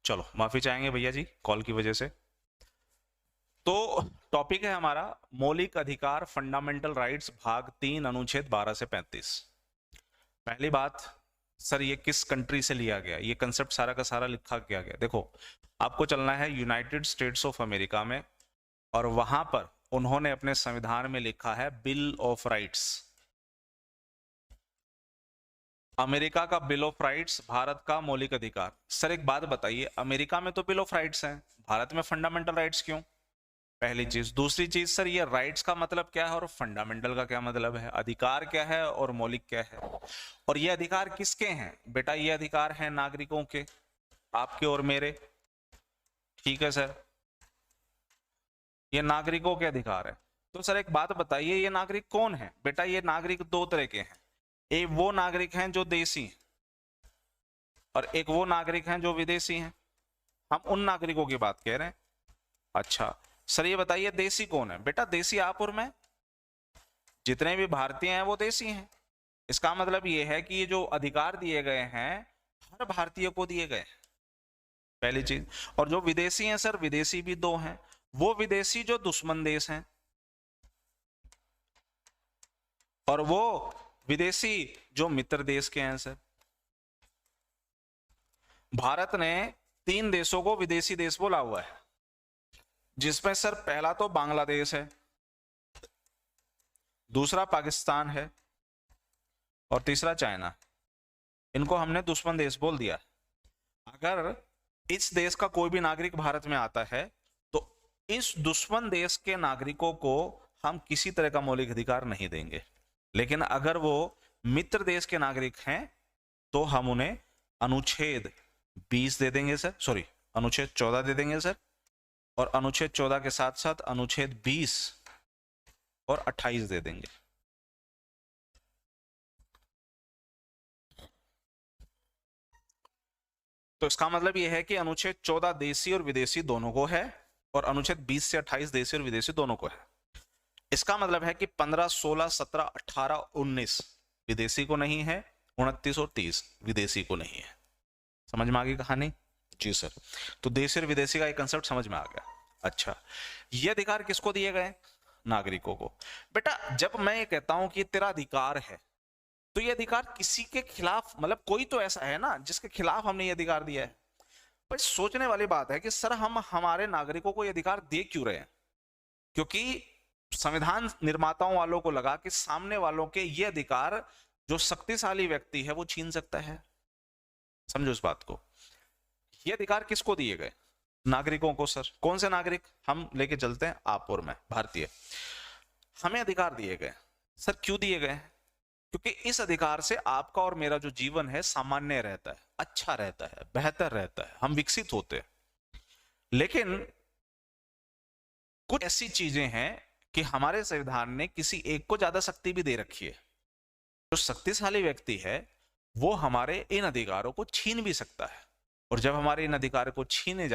चलो माफी चाहेंगे भैया जी कॉल की वजह से। तो टॉपिक है हमारा मौलिक अधिकार फंडामेंटल राइट्स भाग 3 अनुच्छेद 12 से 35। पहली बात, सर ये किस कंट्री से लिया गया, ये कंसेप्ट सारा का सारा लिखा किया गया। देखो आपको चलना है यूनाइटेड स्टेट्स ऑफ अमेरिका में, और वहां पर उन्होंने अपने संविधान में लिखा है बिल ऑफ राइट्स। अमेरिका का बिल ऑफ राइट्स, भारत का मौलिक अधिकार। सर एक बात बताइए, अमेरिका में तो बिल ऑफ राइट्स है, भारत में फंडामेंटल राइट्स क्यों? पहली चीज। दूसरी चीज सर, ये राइट्स का मतलब क्या है और फंडामेंटल का क्या मतलब है? अधिकार क्या है और मौलिक क्या है? और ये अधिकार किसके हैं बेटा? ये अधिकार हैं नागरिकों के, आपके और मेरे। ठीक है सर, ये नागरिकों के अधिकार है। तो सर एक बात बताइए, ये नागरिक कौन है बेटा? ये नागरिक दो तरह के हैं, एक वो नागरिक हैं जो देशी हैं और एक वो नागरिक हैं जो विदेशी हैं। हम उन नागरिकों की बात कह रहे हैं। अच्छा सर ये बताइए देशी कौन है बेटा? देशी आप और मैं, जितने भी भारतीय हैं वो देशी हैं। इसका मतलब ये है कि ये जो अधिकार दिए गए हैं हर भारतीय को दिए गए हैं, पहली चीज। और जो विदेशी हैं सर, विदेशी भी दो हैं, वो विदेशी जो दुश्मन देश हैं और वो विदेशी जो मित्र देश के हैं सर। भारत ने 3 देशों को विदेशी देश बोला हुआ है, जिसमें सर पहला तो बांग्लादेश है, दूसरा पाकिस्तान है और तीसरा चाइना। इनको हमने दुश्मन देश बोल दिया। अगर इस देश का कोई भी नागरिक भारत में आता है तो इस दुश्मन देश के नागरिकों को हम किसी तरह का मौलिक अधिकार नहीं देंगे, लेकिन अगर वो मित्र देश के नागरिक हैं तो हम उन्हें अनुच्छेद 20 दे देंगे सर, सॉरी अनुच्छेद 14 दे देंगे सर, और अनुच्छेद 14 के साथ साथ अनुच्छेद 20 और 28 दे देंगे। तो इसका मतलब यह है कि अनुच्छेद 14 देशी और विदेशी दोनों को है और अनुच्छेद 20 से 28 देशी और विदेशी दोनों को है। इसका मतलब है कि 15, 16, 17, 18, 19 विदेशी को नहीं है, 29 और 30 विदेशी को नहीं है। समझ में आ गई कहानी? जी सर। तो देशी और विदेशी का एक कंसेप्ट समझ में आ गया। अच्छा, ये अधिकार किसको दिए गए? नागरिकों को। बेटा जब मैं ये कहता हूं कि तेरा अधिकार है, तो ये अधिकार किसी के खिलाफ, मतलब कोई तो ऐसा है ना जिसके खिलाफ हमने ये अधिकार दिया है। पर सोचने वाली बात है कि सर हम हमारे नागरिकों को ये अधिकार दे क्यों रहे हैं? क्योंकि संविधान निर्माताओं वालों को लगा कि सामने वालों के ये अधिकार जो शक्तिशाली व्यक्ति है वो छीन सकता है। समझो इस बात को। ये अधिकार किसको दिए गए? नागरिकों को सर। कौन से नागरिक? हम लेके चलते हैं आप और मैं, भारतीय। हमें अधिकार दिए गए। सर क्यों दिए गए? क्योंकि इस अधिकार से आपका और मेरा जो जीवन है सामान्य रहता है, अच्छा रहता है, बेहतर रहता है, हम विकसित होते हैं। लेकिन कुछ ऐसी चीजें हैं कि हमारे संविधान ने किसी एक को ज्यादा शक्ति भी दे रखी है। जो शक्तिशाली व्यक्ति है वो हमारे इन अधिकारों को छीन भी सकता है, और जब हमारे इन अधिकारों को छीने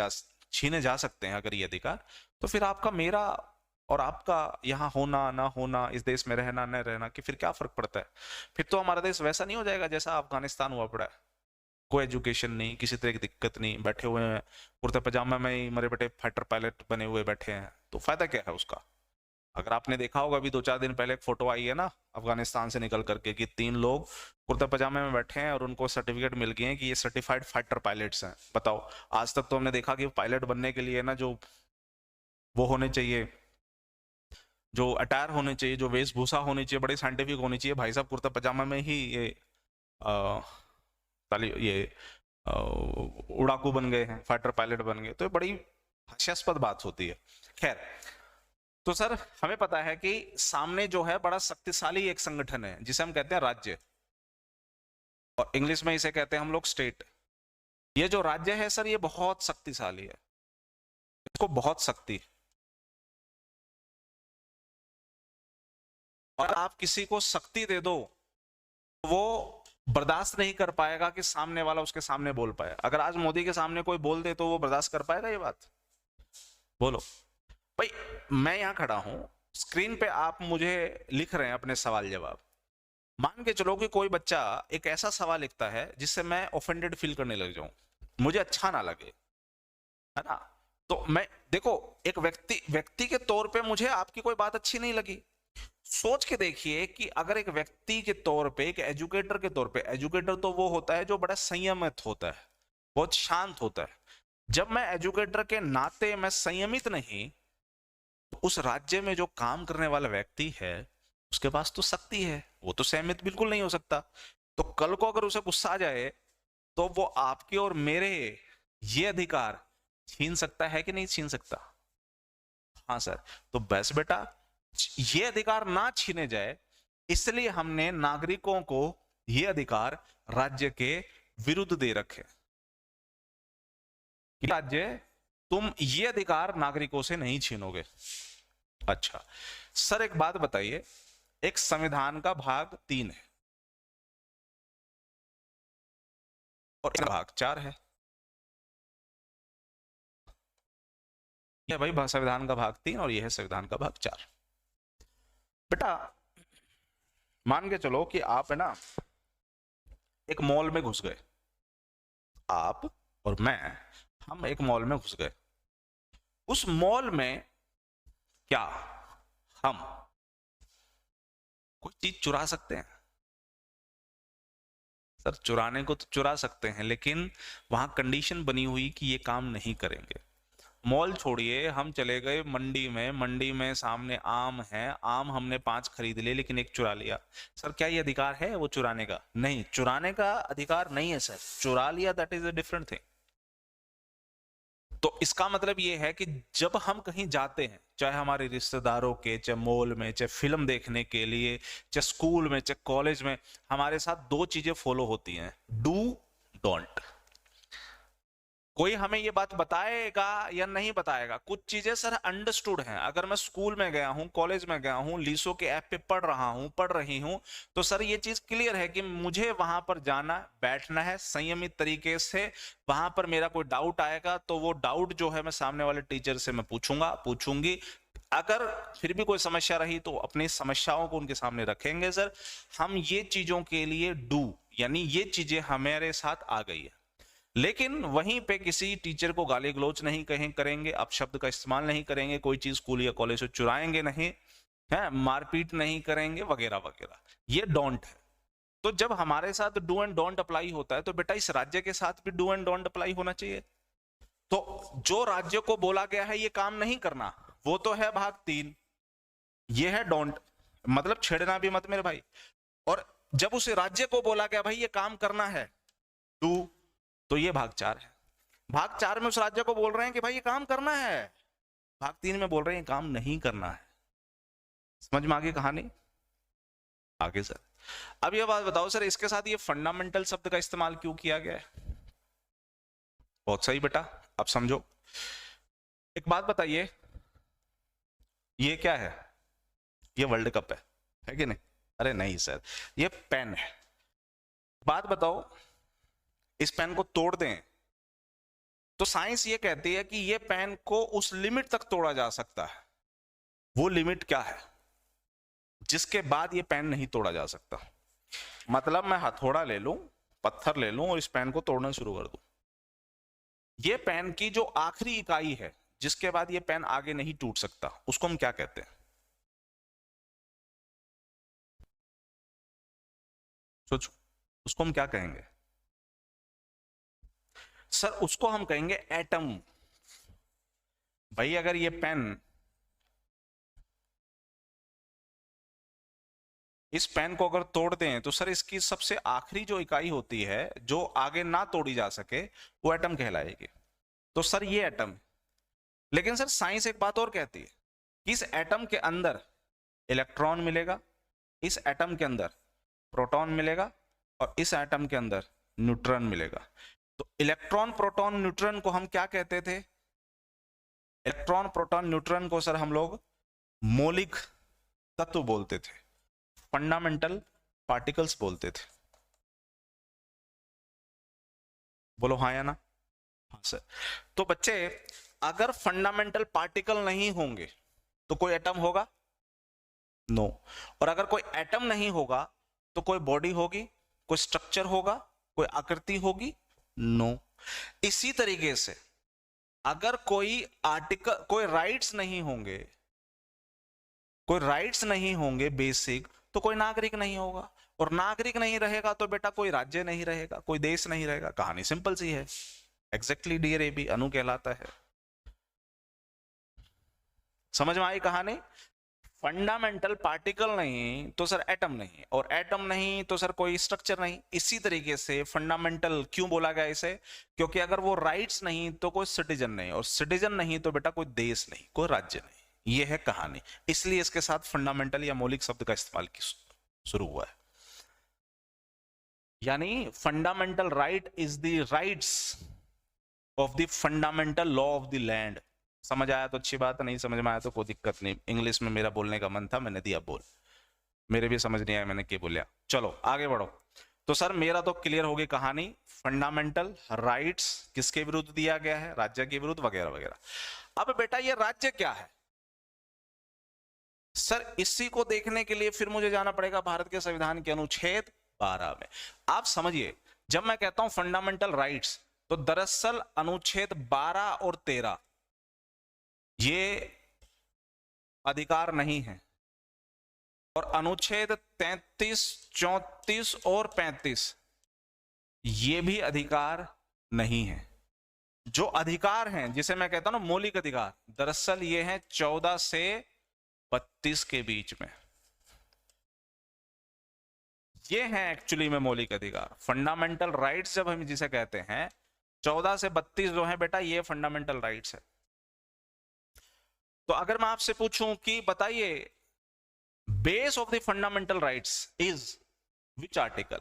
जा सकते हैं अगर ये अधिकार, तो फिर आपका, मेरा और आपका यहाँ होना ना होना, इस देश में रहना न रहना, कि फिर क्या फर्क पड़ता है? फिर तो हमारा देश वैसा नहीं हो जाएगा जैसा अफगानिस्तान हुआ पड़ा है। कोई एजुकेशन नहीं, किसी तरह की दिक्कत नहीं, बैठे हुए हैं कुर्ते पजामा में ही, मरे बेटे फाइटर पायलट बने हुए बैठे हैं, तो फायदा क्या है उसका? अगर आपने देखा होगा अभी 2-4 दिन पहले एक फोटो आई है ना अफगानिस्तान से निकल करके, कि 3 लोग कुर्ते पजामे में बैठे हैं और उनको सर्टिफिकेट मिल गए हैं कि ये सर्टिफाइड फाइटर पायलट्स हैं। बताओ, आज तक तो हमने देखा कि पायलट बनने के लिए ना जो वो होने चाहिए, जो अटायर होने चाहिए, जो वेशभूषा होनी चाहिए, बड़ी साइंटिफिक होनी चाहिए। भाई साहब कुर्ता पजामा में ही ये उड़ाकू बन गए हैं, फाइटर पायलट बन गए, तो ये बड़ी हास्यास्पद बात होती है। खैर, तो सर हमें पता है कि सामने जो है बड़ा शक्तिशाली एक संगठन है जिसे हम कहते हैं राज्य, और इंग्लिश में इसे कहते हैं हम लोग स्टेट। ये जो राज्य है सर ये बहुत शक्तिशाली है, इसको बहुत शक्ति है, और आप किसी को शक्ति दे दो वो बर्दाश्त नहीं कर पाएगा कि सामने वाला उसके सामने बोल पाए। अगर आज मोदी के सामने कोई बोल दे तो वो बर्दाश्त कर पाएगा ये बात? बोलो भाई। मैं यहां खड़ा हूं, स्क्रीन पे आप मुझे लिख रहे हैं अपने सवाल जवाब। मान के चलो कि कोई बच्चा एक ऐसा सवाल लिखता है जिससे मैं ऑफेंडेड फील करने लग जाऊं, मुझे अच्छा ना लगे, है ना। तो मैं देखो, एक व्यक्ति व्यक्ति के तौर पे मुझे आपकी कोई बात अच्छी नहीं लगी, सोच के देखिए कि अगर एक व्यक्ति के तौर पे, एक एजुकेटर के तौर पे, एजुकेटर तो वो होता है जो बड़ा संयमित होता है, बहुत शांत होता है, जब मैं एजुकेटर के नाते मैं संयमित नहीं, तो उस राज्य में जो काम करने वाला व्यक्ति है उसके पास तो शक्ति है, वो तो संयमित बिल्कुल नहीं हो सकता। तो कल को अगर उसे गुस्सा आ जाए तो वो आपके और मेरे ये अधिकार छीन सकता है कि नहीं छीन सकता? हाँ सर। तो बस बेटा, ये अधिकार ना छीने जाए इसलिए हमने नागरिकों को ये अधिकार राज्य के विरुद्ध दे रखे। राज्य, तुम ये अधिकार नागरिकों से नहीं छीनोगे। अच्छा सर, एक बात बताइए, एक संविधान का भाग 3 है और एक भाग 4 है। यह भाई संविधान का भाग 3 और यह है संविधान का भाग 4। बेटा मान के चलो कि आप है ना एक मॉल में घुस गए, आप और मैं, हम एक मॉल में घुस गए। उस मॉल में क्या हम कोई चीज चुरा सकते हैं? सर चुराने को तो चुरा सकते हैं, लेकिन वहां कंडीशन बनी हुई कि ये काम नहीं करेंगे। मॉल छोड़िए, हम चले गए मंडी में, मंडी में सामने आम है, आम हमने 5 खरीद लिए लेकिन एक चुरा लिया। सर क्या ये अधिकार है वो चुराने का? नहीं, चुराने का अधिकार नहीं है सर, चुरा लिया that is a different thing. तो इसका मतलब ये है कि जब हम कहीं जाते हैं, चाहे हमारे रिश्तेदारों के, चाहे मॉल में, चाहे फिल्म देखने के लिए, चाहे स्कूल में, चाहे कॉलेज में, हमारे साथ 2 चीजें फॉलो होती हैं, डू डोंट। कोई हमें ये बात बताएगा या नहीं बताएगा? कुछ चीजें सर अंडरस्टूड हैं। अगर मैं स्कूल में गया हूं, कॉलेज में गया हूं, लीसो के ऐप पे पढ़ रहा हूं, पढ़ रही हूं, तो सर ये चीज क्लियर है कि मुझे वहां पर जाना, बैठना है संयमित तरीके से। वहां पर मेरा कोई डाउट आएगा तो वो डाउट जो है मैं सामने वाले टीचर से मैं पूछूंगा, पूछूंगी। अगर फिर भी कोई समस्या रही तो अपनी समस्याओं को उनके सामने रखेंगे। सर हम ये चीजों के लिए डू, यानी ये चीजें हमारे साथ आ गई है, लेकिन वहीं पे किसी टीचर को गाली गलौज नहीं कहें करेंगे, अपशब्द का इस्तेमाल नहीं करेंगे, कोई चीज स्कूल या कॉलेज से चुराएंगे नहीं, है मारपीट नहीं करेंगे वगैरह वगैरह, ये डोंट है। तो जब हमारे साथ डू एंड डोंट अप्लाई होता है तो बेटा इस राज्य के साथ भी डू एंड डोंट अप्लाई होना चाहिए। तो जो राज्य को बोला गया है ये काम नहीं करना, वो तो है भाग 3, ये है डोंट, मतलब छेड़ना भी मत मेरे भाई। और जब उस राज्य को बोला गया भाई ये काम करना है, डू, तो ये भाग 4 है। भाग 4 में उस राज्य को बोल रहे हैं कि भाई ये काम करना है, भाग 3 में बोल रहे हैं काम नहीं करना है। समझ में आगे कहानी? आगे सर, अब ये बात बताओ सर, इसके साथ ये फंडामेंटल शब्द का इस्तेमाल क्यों किया गया है? बहुत सही बेटा, अब समझो। एक बात बताइए, ये क्या है? ये वर्ल्ड कप है कि नहीं? अरे नहीं सर, ये पेन है। बात बताओ, इस पेन को तोड़ दें तो साइंस ये कहती है कि ये पेन को उस लिमिट तक तोड़ा जा सकता है। वो लिमिट क्या है जिसके बाद ये पेन नहीं तोड़ा जा सकता? मतलब मैं हथौड़ा ले लूं, पत्थर ले लूं और इस पेन को तोड़ना शुरू कर दूं, ये पेन की जो आखिरी इकाई है जिसके बाद ये पेन आगे नहीं टूट सकता, उसको हम क्या कहते हैं? सोचो, उसको हम क्या कहेंगे? सर उसको हम कहेंगे एटम। भाई अगर ये पेन, इस पेन को अगर तोड़ दें तो सर इसकी सबसे आखिरी जो इकाई होती है जो आगे ना तोड़ी जा सके वो एटम कहलाएगी। तो सर ये एटम। लेकिन सर साइंस एक बात और कहती है कि इस एटम के अंदर इलेक्ट्रॉन मिलेगा, इस एटम के अंदर प्रोटॉन मिलेगा और इस एटम के अंदर न्यूट्रॉन मिलेगा। तो इलेक्ट्रॉन प्रोटॉन न्यूट्रॉन को हम क्या कहते थे? इलेक्ट्रॉन प्रोटॉन न्यूट्रॉन को सर हम लोग मौलिक तत्व बोलते थे, फंडामेंटल पार्टिकल्स बोलते थे। बोलो हाँ या ना? हाँ सर। तो बच्चे अगर फंडामेंटल पार्टिकल नहीं होंगे तो कोई एटम होगा? नो। और अगर कोई एटम नहीं होगा तो कोई बॉडी होगी, कोई स्ट्रक्चर होगा, कोई आकृति होगी? नो। इसी तरीके से अगर कोई आर्टिकल, कोई राइट्स नहीं होंगे, कोई राइट्स नहीं होंगे बेसिक, तो कोई नागरिक नहीं होगा, और नागरिक नहीं रहेगा तो बेटा कोई राज्य नहीं रहेगा, कोई देश नहीं रहेगा। कहानी सिंपल सी है। एग्जैक्टली डियर एबी, अनु कहलाता है। समझ में आई कहानी? फंडामेंटल पार्टिकल नहीं तो सर एटम नहीं, और एटम नहीं तो सर कोई स्ट्रक्चर नहीं। इसी तरीके से फंडामेंटल क्यों बोला गया इसे? क्योंकि अगर वो राइट्स नहीं तो कोई सिटीजन नहीं, और सिटीजन नहीं तो बेटा कोई देश नहीं, कोई राज्य नहीं। ये है कहानी। इसलिए इसके साथ फंडामेंटल या मौलिक शब्द का इस्तेमाल शुरू हुआ है। यानी fundamental right is the rights of the fundamental law of the land. समझ आया तो अच्छी बात है, नहीं समझ में आया तो कोई दिक्कत नहीं। इंग्लिश में मेरा बोलने का मन था, मैंने दिया बोल। मेरे भी समझ नहीं आया मैंने क्या बोलिया। चलो आगे बढ़ो। तो सर मेरा तो क्लियर हो गई कहानी। फंडामेंटल राइट्स किसके विरुद्ध दिया गया है? राज्य के विरुद्ध, वगैरह वगैरह। अब बेटा ये राज्य क्या है? सर इसी को देखने के लिए फिर मुझे जाना पड़ेगा भारत के संविधान के अनुच्छेद 12 में। आप समझिए, जब मैं कहता हूं फंडामेंटल राइट्स, तो दरअसल अनुच्छेद 12 और 13 ये अधिकार नहीं है, और अनुच्छेद 33, 34 और 35 ये भी अधिकार नहीं है। जो अधिकार हैं, जिसे मैं कहता हूं ना मौलिक अधिकार, दरअसल ये हैं 14 से 32 के बीच में। ये हैं एक्चुअली में मौलिक अधिकार। फंडामेंटल राइट्स जब हम जिसे कहते हैं, 14 से 32 जो है बेटा, ये फंडामेंटल राइट्स है। तो अगर मैं आपसे पूछूं कि बताइए base of the fundamental rights is which article?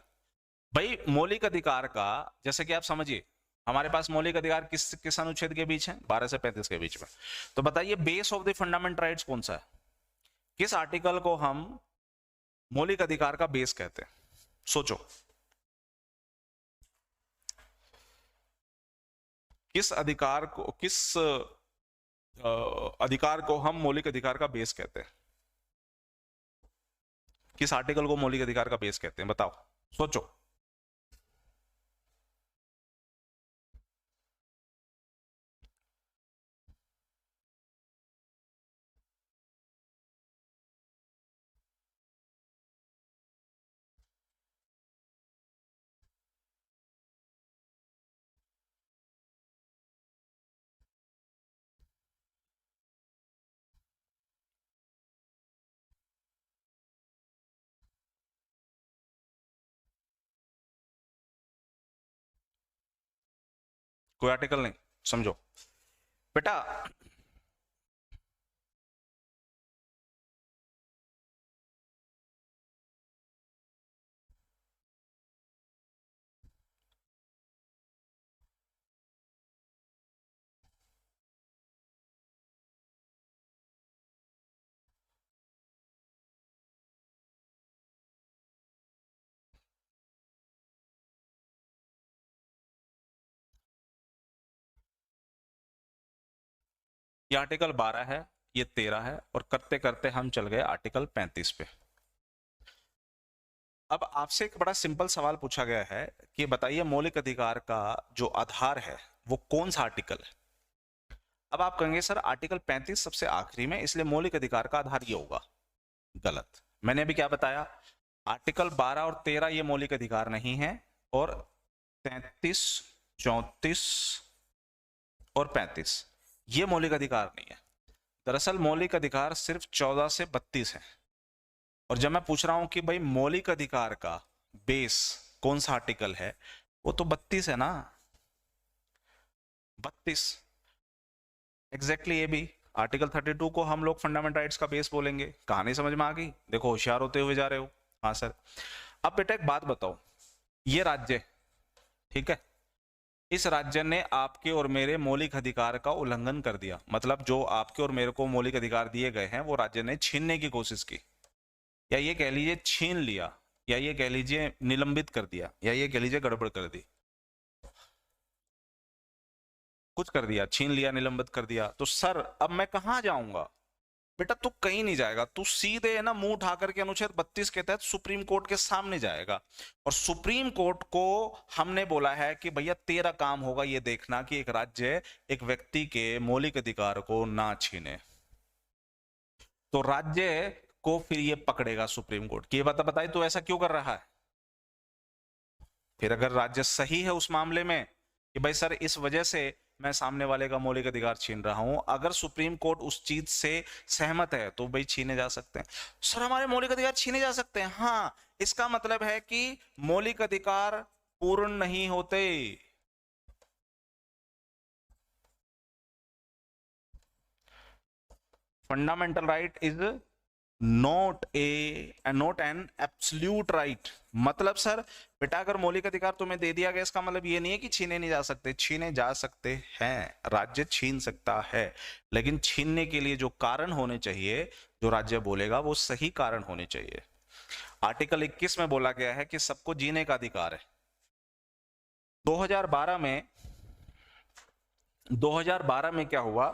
भाई मौलिक अधिकार का, जैसे कि आप समझिए हमारे पास मौलिक अधिकार किस किस अनुच्छेद के बीच है? 12 से 35 के बीच में। तो बताइए base of the fundamental rights कौन सा है? किस आर्टिकल को हम मौलिक अधिकार का बेस कहते हैं? सोचो, किस अधिकार को, किस अधिकार को हम मौलिक अधिकार का बेस कहते हैं? किस आर्टिकल को मौलिक अधिकार का बेस कहते हैं? बताओ, सोचो। कोई आर्टिकल नहीं, समझो बेटा। ये आर्टिकल 12 है, ये 13 है, और करते करते हम चल गए आर्टिकल 35 पे। अब आपसे एक बड़ा सिंपल सवाल पूछा गया है कि बताइए मौलिक अधिकार का जो आधार है वो कौन सा आर्टिकल है? अब आप कहेंगे सर आर्टिकल 35 सबसे आखिरी में, इसलिए मौलिक अधिकार का आधार ये होगा। गलत। मैंने अभी क्या बताया? आर्टिकल 12 और 13 ये मौलिक अधिकार नहीं है, और 33, 34 और 35 ये मौलिक अधिकार नहीं है। दरअसल मौलिक अधिकार सिर्फ 14 से 32 है। और जब मैं पूछ रहा हूं कि भाई मौलिक अधिकार का बेस कौन सा आर्टिकल है, वो तो 32 है ना, 32। एग्जैक्टली ये भी आर्टिकल 32 को हम लोग फंडामेंटल राइट्स का बेस बोलेंगे। कहानी समझ में आ गई? देखो होशियार होते हुए जा रहे हो। हाँ सर। अब बेटा एक बात बताओ, ये राज्य, ठीक है, इस राज्य ने आपके और मेरे मौलिक अधिकार का उल्लंघन कर दिया। मतलब जो आपके और मेरे को मौलिक अधिकार दिए गए हैं वो राज्य ने छीनने की कोशिश की, या ये कह लीजिए छीन लिया, या ये कह लीजिए निलंबित कर दिया, या ये कह लीजिए गड़बड़ कर दी। कुछ कर दिया, छीन लिया, निलंबित कर दिया। तो सर अब मैं कहां जाऊंगा? बेटा तू कहीं नहीं जाएगा, तू सीधे है ना मुंह उठा करके अनुच्छेद 32 के तहत सुप्रीम कोर्ट के सामने जाएगा। और सुप्रीम कोर्ट को हमने बोला है कि भैया तेरा काम होगा ये देखना कि एक राज्य एक व्यक्ति के मौलिक अधिकार को ना छीने। तो राज्य को फिर ये पकड़ेगा सुप्रीम कोर्ट कि ये बताइए तो ऐसा क्यों कर रहा है। फिर अगर राज्य सही है उस मामले में कि भाई सर इस वजह से मैं सामने वाले का मौलिक अधिकार छीन रहा हूं, अगर सुप्रीम कोर्ट उस चीज से सहमत है तो भाई छीने जा सकते हैं। सर हमारे मौलिक अधिकार छीने जा सकते हैं, हाँ, इसका मतलब है कि मौलिक अधिकार पूर्ण नहीं होते। Fundamental right is not an absolute right. मतलब सर बेटा अगर मौलिक अधिकार तुम्हें दे दिया गया इसका मतलब ये नहीं है कि छीने नहीं जा सकते, छीने जा सकते हैं, राज्य छीन सकता है, लेकिन छीनने के लिए जो कारण होने चाहिए, जो राज्य बोलेगा वो सही कारण होने चाहिए। आर्टिकल 21 में बोला गया है कि सबको जीने का अधिकार है। 2012 में 2012 में क्या हुआ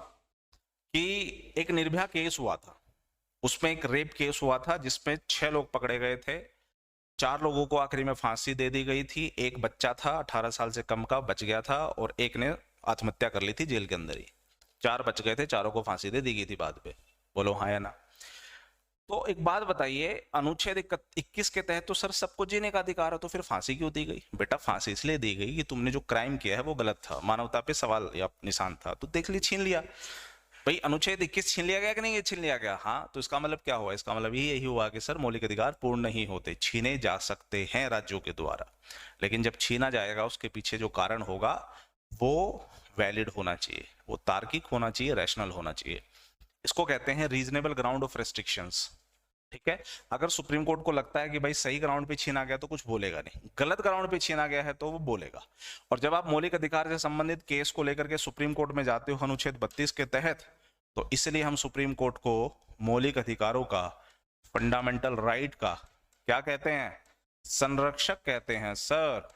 कि एक निर्भया केस हुआ था, उसमें एक रेप केस हुआ था जिसमें 6 लोग पकड़े गए थे। 4 लोगों को आखिरी में फांसी दे दी गई थी, एक बच्चा था 18 साल से कम का बच गया था और एक ने आत्महत्या कर ली थी जेल के अंदर ही। 4 बच गए थे, चारों को फांसी दे दी गई थी बाद में। बोलो हाँ या ना। तो एक बात बताइए, अनुच्छेद 21 के तहत तो सर सबको जीने का अधिकार है, तो फिर फांसी क्यों दी गई? बेटा फांसी इसलिए दी गई कि तुमने जो क्राइम किया है वो गलत था, मानवता पे सवाल या निशान था, तो देख ली छीन लिया। भाई अनुच्छेद 21 छीन लिया गया कि नहीं? ये छीन लिया गया, हाँ, तो इसका मतलब क्या हुआ? इसका मतलब यही हुआ कि सर मौलिक अधिकार पूर्ण नहीं होते, छीने जा सकते हैं राज्यों के द्वारा, लेकिन जब छीना जाएगा उसके पीछे जो कारण होगा वो वैलिड होना चाहिए, वो तार्किक होना चाहिए, रैशनल होना चाहिए। इसको कहते हैं रीजनेबल ग्राउंड ऑफ रेस्ट्रिक्शंस। ठीक है, अगर सुप्रीम कोर्ट को लगता है कि भाई सही ग्राउंड पे छीना गया तो कुछ बोलेगा नहीं, गलत ग्राउंड पे छीना गया है तो वो बोलेगा। और जब आप मौलिक अधिकार से संबंधित केस को लेकर के सुप्रीम कोर्ट में जाते हो अनुच्छेद 32 के तहत, तो इसलिए हम सुप्रीम कोर्ट को मौलिक अधिकारों का, फंडामेंटल राइट का क्या कहते हैं? संरक्षक कहते हैं सर।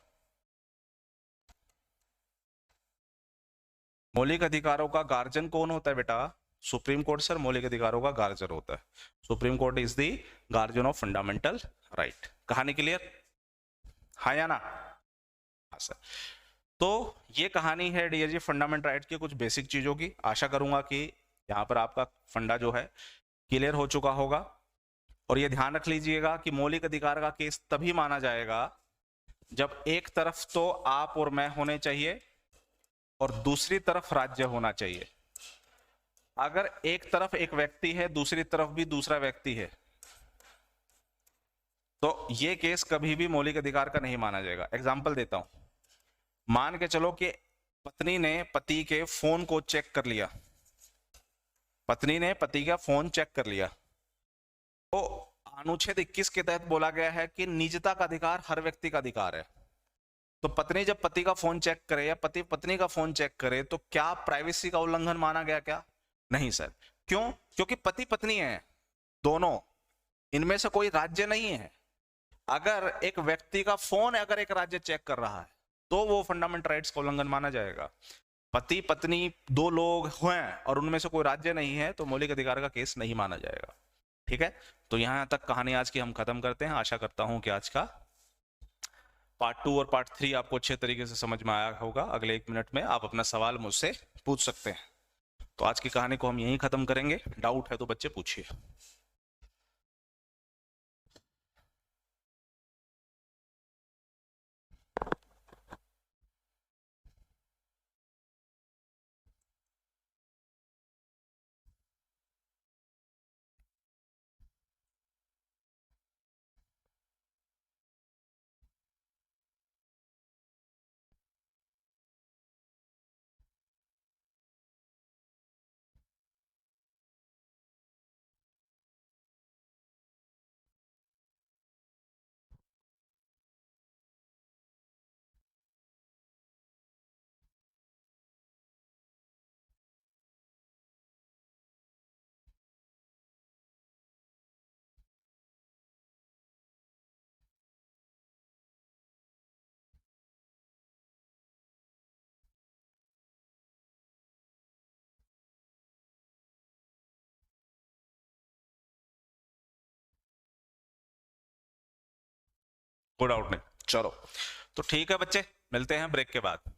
मौलिक अधिकारों का गार्जियन कौन होता है बेटा? सुप्रीम कोर्ट सर मौलिक अधिकारों का गार्जियन होता है। Supreme court is the guardian of fundamental right. कहानी क्लियर? हाँ या ना? हाँ सर। तो ये कहानी है डियर जी फंडामेंटल राइट की कुछ बेसिक चीजों की। आशा करूंगा कि यहाँ पर आपका फंडा जो है क्लियर हो चुका होगा। और ये ध्यान रख लीजिएगा कि मौलिक अधिकार का केस तभी माना जाएगा जब एक तरफ तो आप और मैं होने चाहिए और दूसरी तरफ राज्य होना चाहिए। अगर एक तरफ एक व्यक्ति है, दूसरी तरफ भी दूसरा व्यक्ति है, तो ये केस कभी भी मौलिक अधिकार का नहीं माना जाएगा। एग्जाम्पल देता हूं, मान के चलो कि पत्नी ने पति के फोन को चेक कर लिया, पत्नी ने पति का फोन चेक कर लिया, तो अनुच्छेद 21 के तहत बोला गया है कि निजता का अधिकार हर व्यक्ति का अधिकार है। तो पत्नी जब पति का फोन चेक करे या पति पत्नी का फोन चेक करे तो क्या प्राइवेसी का उल्लंघन माना गया क्या? नहीं सर। क्यों? क्योंकि पति पत्नी है दोनों, इनमें से कोई राज्य नहीं है। अगर एक व्यक्ति का फोन अगर एक राज्य चेक कर रहा है तो वो फंडामेंटल राइट्स का उल्लंघन माना जाएगा। पति पत्नी दो लोग हैं और उनमें से कोई राज्य नहीं है तो मौलिक अधिकार का केस नहीं माना जाएगा। ठीक है, तो यहां तक कहानी आज की हम खत्म करते हैं। आशा करता हूं कि आज का पार्ट 2 और पार्ट 3 आपको अच्छे तरीके से समझ में आया होगा। अगले 1 मिनट में आप अपना सवाल मुझसे पूछ सकते हैं। तो आज की कहानी को हम यहीं खत्म करेंगे। डाउट है तो बच्चे पूछिए। कोई डाउट नहीं। चलो तो ठीक है बच्चे, मिलते हैं ब्रेक के बाद।